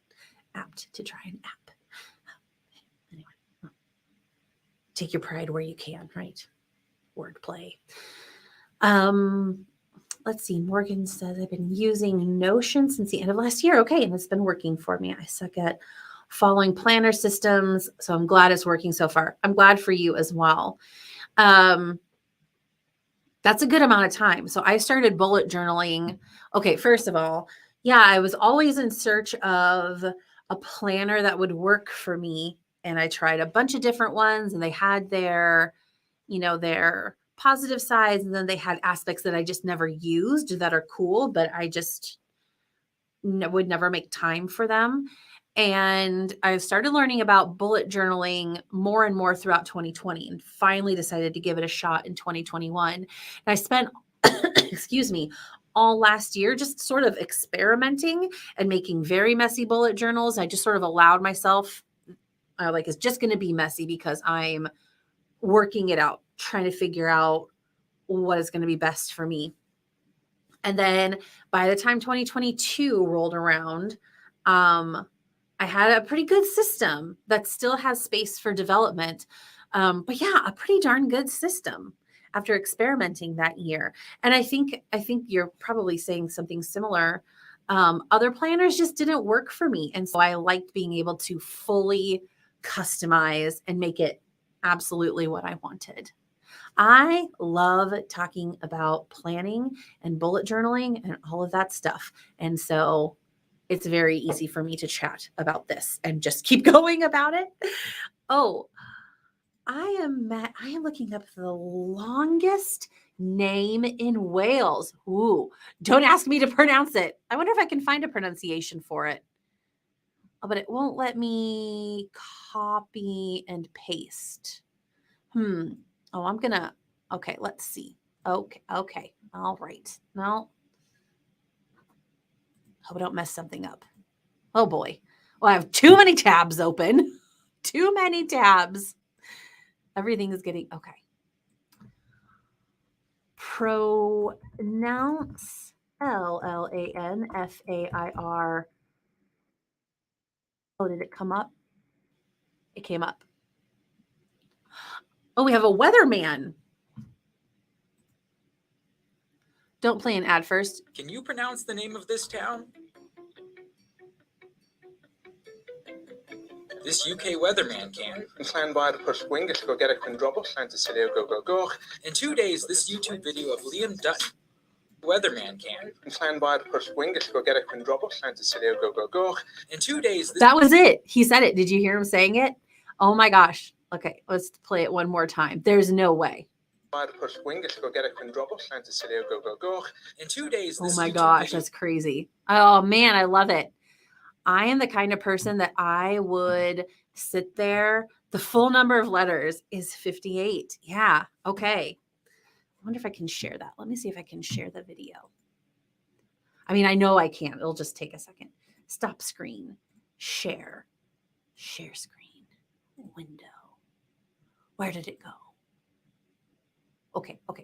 Apt to try an app. Anyway, take your pride where you can, right? Wordplay. Let's see. Morgan says, I've been using Notion since the end of last year. Okay, and it's been working for me. I suck at following planner systems, so I'm glad it's working so far. I'm glad for you as well. That's a good amount of time. So I started bullet journaling. Okay, first of all, yeah, I was always in search of a planner that would work for me. And I tried a bunch of different ones, and they had their positive sides, and then they had aspects that I just never used that are cool, but I just would never make time for them. And I started learning about bullet journaling more and more throughout 2020, and finally decided to give it a shot in 2021. And I spent, excuse me, all last year just sort of experimenting and making very messy bullet journals. I just sort of allowed myself, it's just going to be messy because I'm working it out, trying to figure out what is going to be best for me. And then by the time 2022 rolled around, I had a pretty good system that still has space for development. But yeah, a pretty darn good system after experimenting that year. And I think you're probably saying something similar. Other planners just didn't work for me. And so I liked being able to fully customize and make it absolutely what I wanted. I love talking about planning and bullet journaling and all of that stuff. And so it's very easy for me to chat about this and just keep going about it. Oh, I am looking up the longest name in Wales. Ooh, don't ask me to pronounce it. I wonder if I can find a pronunciation for it. Oh, but it won't let me copy and paste. Oh, okay, let's see. Okay. All right. No. Hope I don't mess something up. Oh boy. Well, I have too many tabs open. Too many tabs. Everything is getting, okay. Pronounce Lanfair. Oh, did it come up? It came up. Oh, we have a weatherman. Don't play an ad first. Can you pronounce the name of this town? This UK weatherman can. In 2 days, this YouTube video of Liam Dutton, weatherman can. In 2 days, that was it. He said it. Did you hear him saying it? Oh my gosh. Okay, let's play it one more time. There's no way. In 2 days, oh my gosh, that's crazy. Oh man, I love it. I am the kind of person that I would sit there. The full number of letters is 58. Yeah. Okay. I wonder if I can share that. Let me see if I can share the video. I mean, I know I can. It'll just take a second. Stop screen. Share. Share screen. Window. Where did it go? Okay. Oh.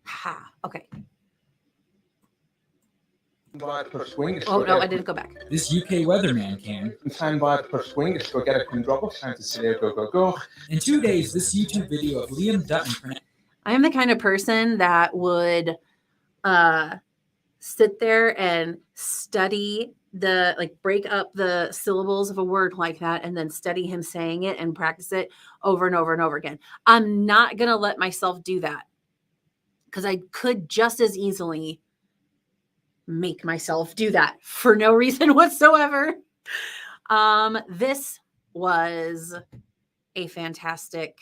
Ha. Okay. Oh, no, I didn't go back. This UK weatherman can. In 2 days, this YouTube video of Liam Dutton. I am the kind of person that would sit there and study break up the syllables of a word like that and then study him saying it and practice it over and over and over again. I'm not going to let myself do that because I could just as easily make myself do that for no reason whatsoever. This was a fantastic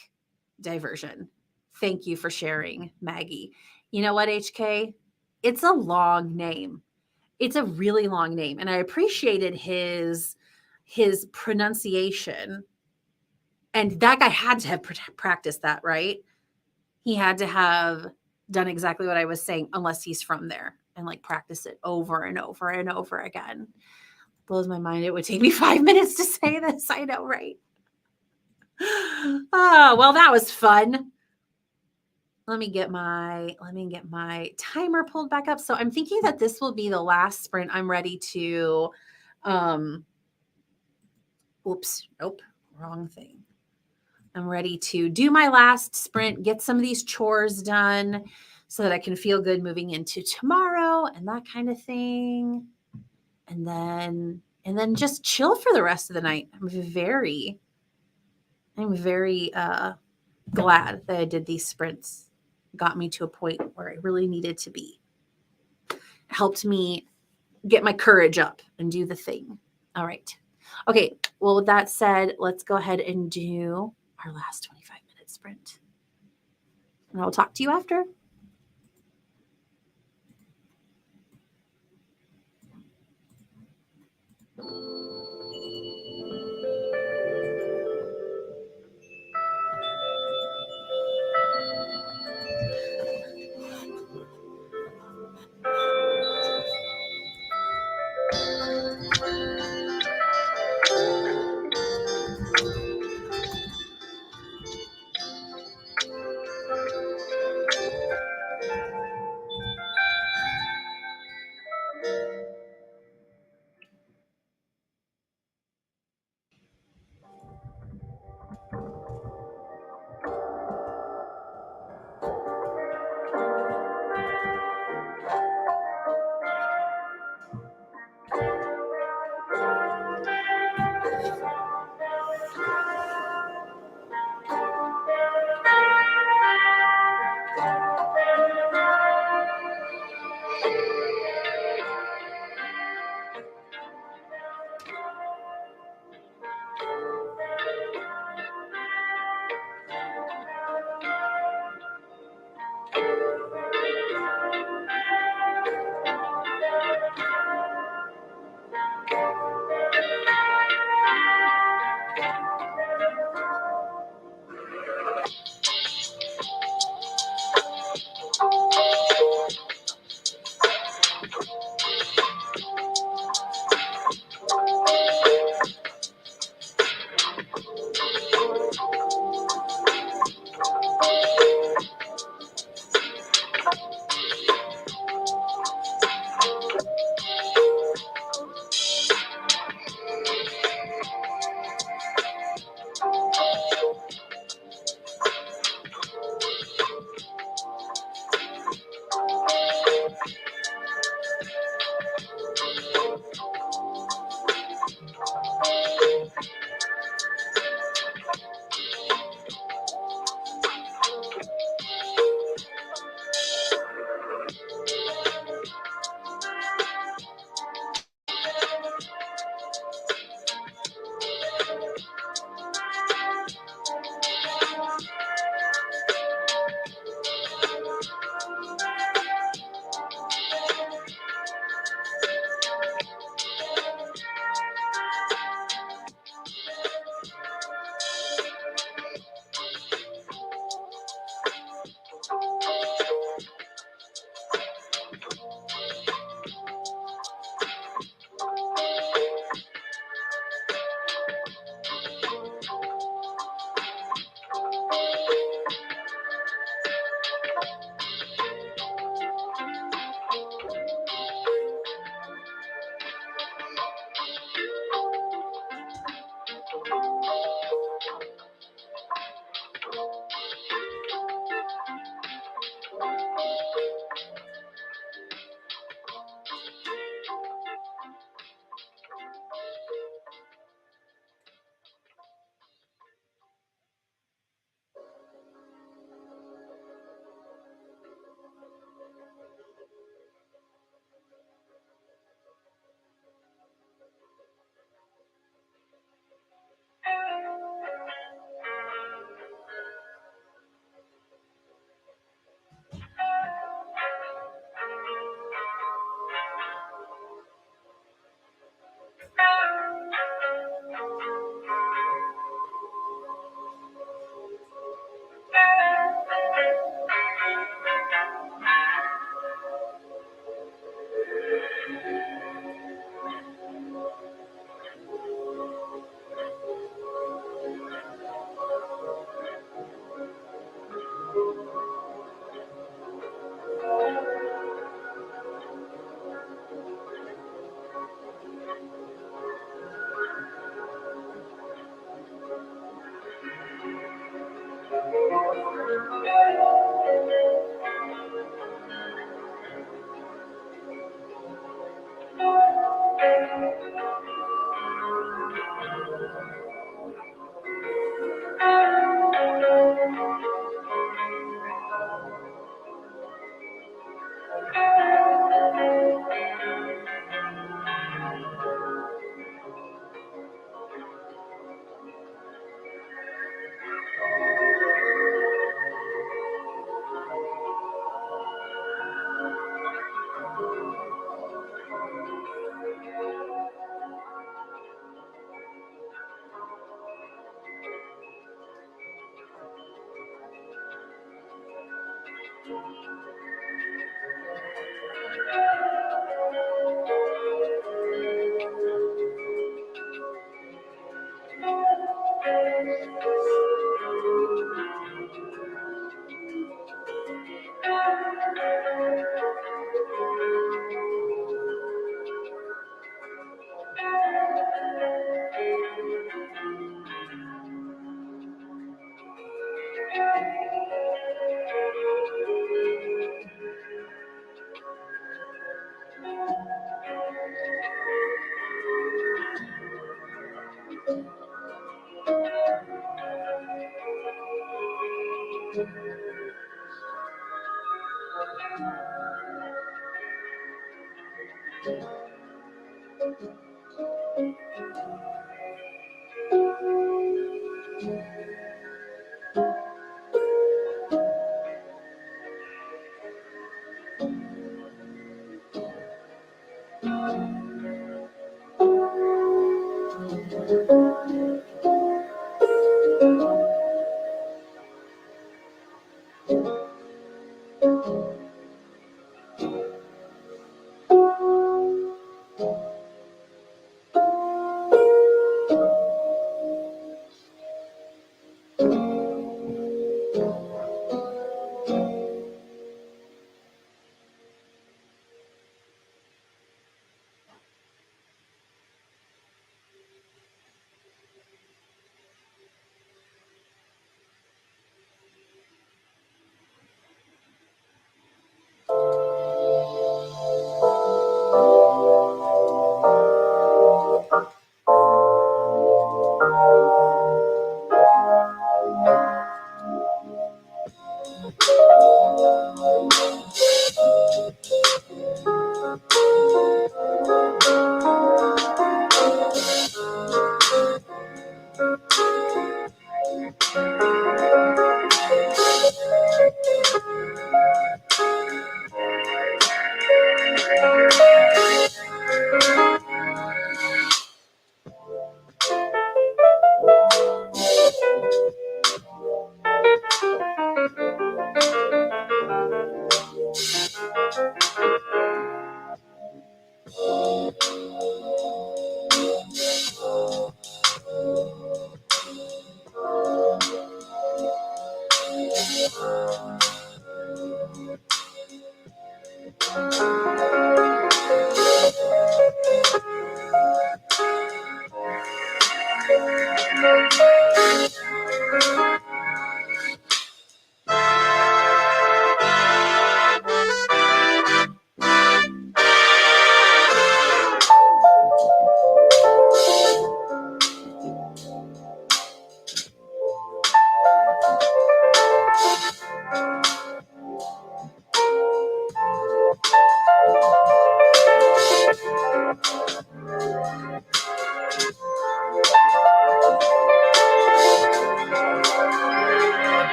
diversion. Thank you for sharing, Maggie. You know what, HK? It's a long name. It's a really long name, and I appreciated his pronunciation. And that guy had to have practiced that, right? He had to have done exactly what I was saying, unless he's from there and like practice it over and over and over again. Blows my mind. It would take me 5 minutes to say this. I know, right? Oh, well, that was fun. Let me get my timer pulled back up. So I'm thinking that this will be the last sprint. I'm ready to oops, nope, wrong thing. I'm ready to do my last sprint, get some of these chores done so that I can feel good moving into tomorrow and that kind of thing. And then just chill for the rest of the night. I'm very glad that I did these sprints. Got me to a point where I really needed to be. Helped me get my courage up and do the thing. All right. Okay. Well, with that said, let's go ahead and do our last 25-minute sprint. And I'll talk to you after.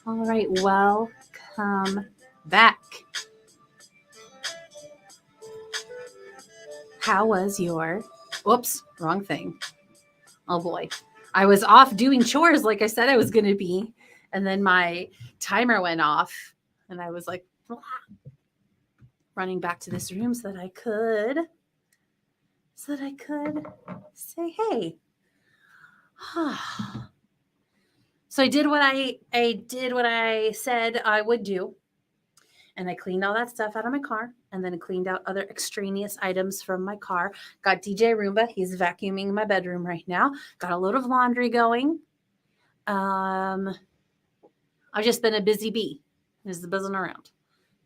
All right, welcome back. How was your, whoops, wrong thing. Oh boy. I was off doing chores like I said I was going to be. And then my timer went off and I was like, "Blah," running back to this room so that I could say, hey. So I did what I said I would do. And I cleaned all that stuff out of my car and then I cleaned out other extraneous items from my car. Got DJ Roomba. He's vacuuming my bedroom right now. Got a load of laundry going. I've just been a busy bee. Just buzzing around,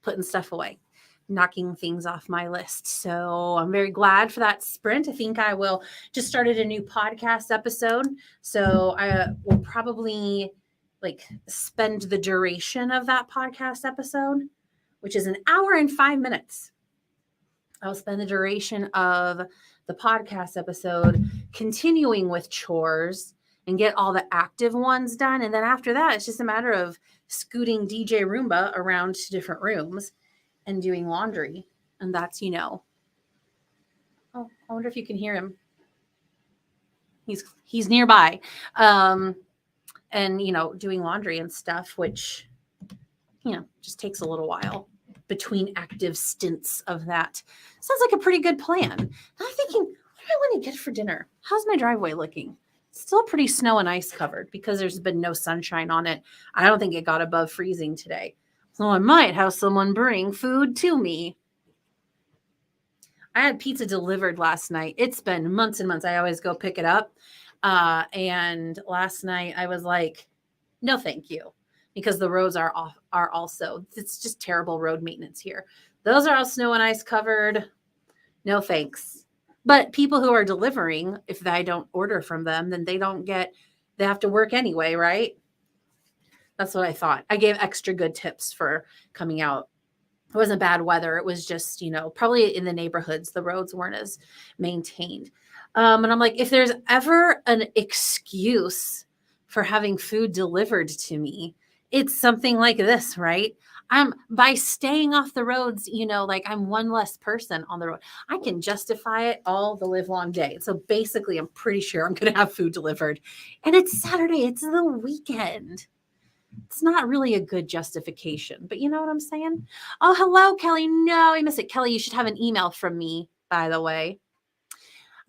putting stuff away, knocking things off my list. So I'm very glad for that sprint. I think I will just started a new podcast episode. So I will probably spend the duration of that podcast episode, which is an hour and 5 minutes. I'll spend the duration of the podcast episode continuing with chores and get all the active ones done. And then after that, it's just a matter of scooting DJ Roomba around to different rooms and doing laundry. And that's, oh, I wonder if you can hear him. He's nearby. And, doing laundry and stuff, which, just takes a little while between active stints of that. Sounds like a pretty good plan. And I'm thinking, what do I want to get for dinner? How's my driveway looking? It's still pretty snow and ice covered because there's been no sunshine on it. I don't think it got above freezing today. So I might have someone bring food to me. I had pizza delivered last night. It's been months and months. I always go pick it up. And last night I was like, no, thank you. Because the roads are also, it's just terrible road maintenance here. Those are all snow and ice covered. No thanks. But people who are delivering, if I don't order from them, then they have to work anyway, right? That's what I thought. I gave extra good tips for coming out. It wasn't bad weather. It was just, probably in the neighborhoods, the roads weren't as maintained. And I'm like, if there's ever an excuse for having food delivered to me, it's something like this, right? By staying off the roads, like I'm one less person on the road. I can justify it all the live long day. So basically, I'm pretty sure I'm going to have food delivered. And it's Saturday. It's the weekend. It's not really a good justification, but you know what I'm saying? Oh, hello, Kelly. No, I missed it. Kelly, you should have an email from me, by the way.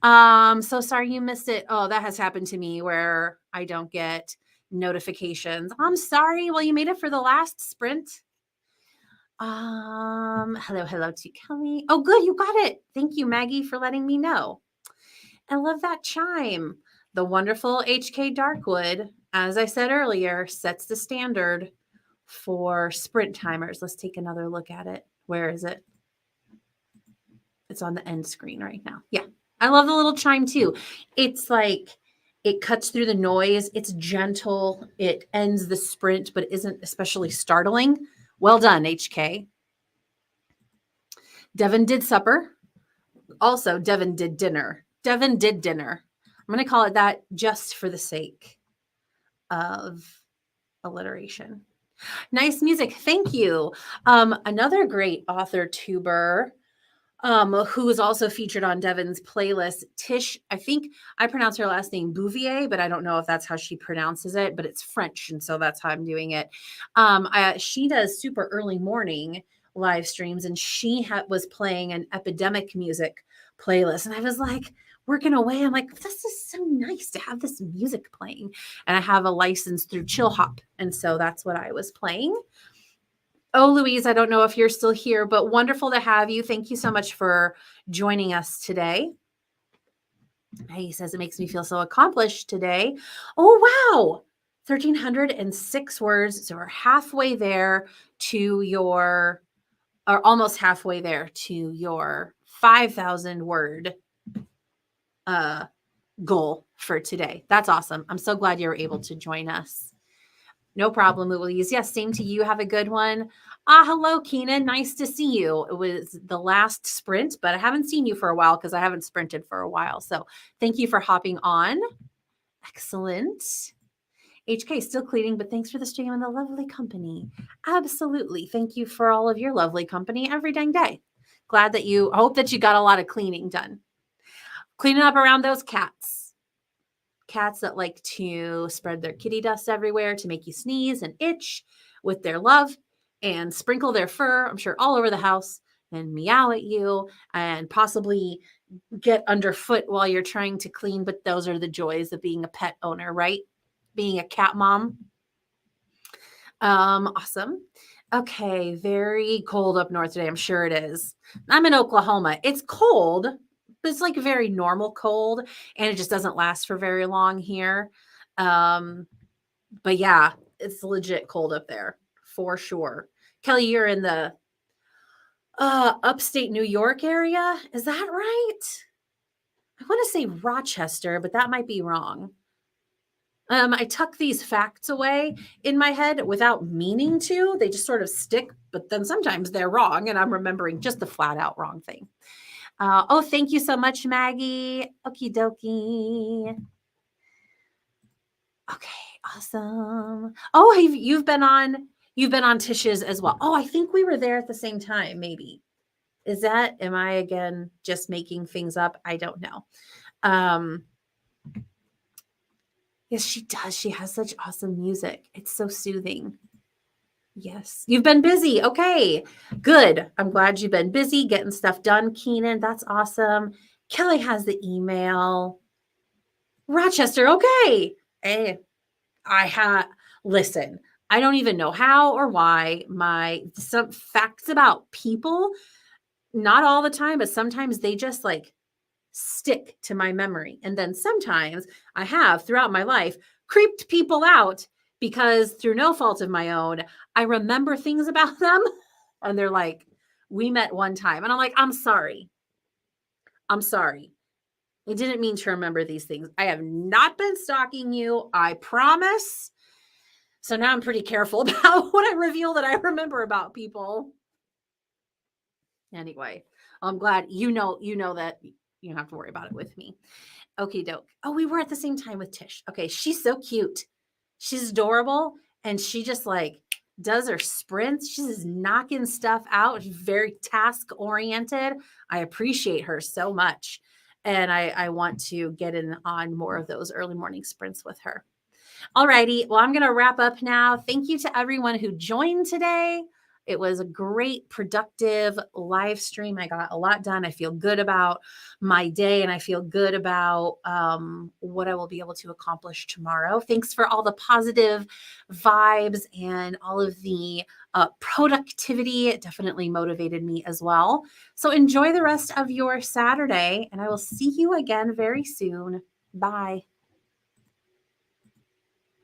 So sorry you missed it. Oh, that has happened to me where I don't get notifications. I'm sorry. Well, you made it for the last sprint. Hello to Kelly. Oh, good. You got it. Thank you, Maggie, for letting me know. I love that chime. The wonderful HK Darkwood, as I said earlier, sets the standard for sprint timers. Let's take another look at it. Where is it? It's on the end screen right now. Yeah. I love the little chime too. It's like it cuts through the noise. It's gentle. It ends the sprint, but isn't especially startling. Well done, HK. Devin did supper. Also, Devin did dinner. Devin did dinner. I'm going to call it that just for the sake of alliteration. Nice music. Thank you. Another great author tuber who is also featured on Devin's playlist, Tish. I think I pronounce her last name Bouvier, but I don't know if that's how she pronounces it, but it's French. And so that's how I'm doing it. She does super early morning live streams, and she was playing an epidemic music playlist. And I was like, working away, I'm like, this is so nice to have this music playing. And I have a license through Chill Hop. And so that's what I was playing. Oh, Louise, I don't know if you're still here, but wonderful to have you. Thank you so much for joining us today. He says it makes me feel so accomplished today. Oh, wow. 1,306 words. So we're halfway there to your, or almost halfway there to your 5,000 word goal for today. That's awesome. I'm so glad you were able to join us. No problem, Louise. Yes, same to you. Have a good one. Hello, Keenan. Nice to see you. It was the last sprint, but I haven't seen you for a while because I haven't sprinted for a while. So thank you for hopping on. Excellent. HK, still cleaning, but thanks for the stream and the lovely company. Absolutely. Thank you for all of your lovely company every dang day. I hope that you got a lot of cleaning done. Cleaning up around those cats. Cats that like to spread their kitty dust everywhere to make you sneeze and itch with their love and sprinkle their fur, I'm sure, all over the house and meow at you and possibly get underfoot while you're trying to clean. But those are the joys of being a pet owner, right? Being a cat mom. Awesome. Okay, very cold up north today. I'm sure it is. I'm in Oklahoma. It's cold, but it's like very normal cold, and it just doesn't last for very long here. But yeah, it's legit cold up there for sure. Kelly, you're in the upstate New York area. Is that right? I want to say Rochester, but that might be wrong. I tuck these facts away in my head without meaning to. They just sort of stick, but then sometimes they're wrong, and I'm remembering just the flat out wrong thing. Thank you so much, Maggie. Okie dokie. Okay, awesome. Oh, you've been on Tish's as well. Oh, I think we were there at the same time, maybe. Am I again just making things up? I don't know. Yes, she does. She has such awesome music. It's so soothing. Yes. You've been busy. Okay. Good. I'm glad you've been busy getting stuff done, Keenan. That's awesome. Kelly has the email. Rochester. Okay. Hey, listen, I don't even know how or why some facts about people, not all the time, but sometimes they just like stick to my memory. And then sometimes I have throughout my life creeped people out because through no fault of my own, I remember things about them and they're like, we met one time. And I'm like, I'm sorry. I'm sorry. I didn't mean to remember these things. I have not been stalking you. I promise. So now I'm pretty careful about what I reveal that I remember about people. Anyway, I'm glad you know that you don't have to worry about it with me. Okie doke. Oh, we were at the same time with Tish. Okay, she's so cute. She's adorable, and she just like does her sprints. She's just knocking stuff out. She's very task oriented. I appreciate her so much, and I want to get in on more of those early morning sprints with her. All righty. Well, I'm going to wrap up now. Thank you to everyone who joined today. It was a great, productive live stream. I got a lot done. I feel good about my day and I feel good about what I will be able to accomplish tomorrow. Thanks for all the positive vibes and all of the productivity. It definitely motivated me as well. So enjoy the rest of your Saturday, and I will see you again very soon. Bye.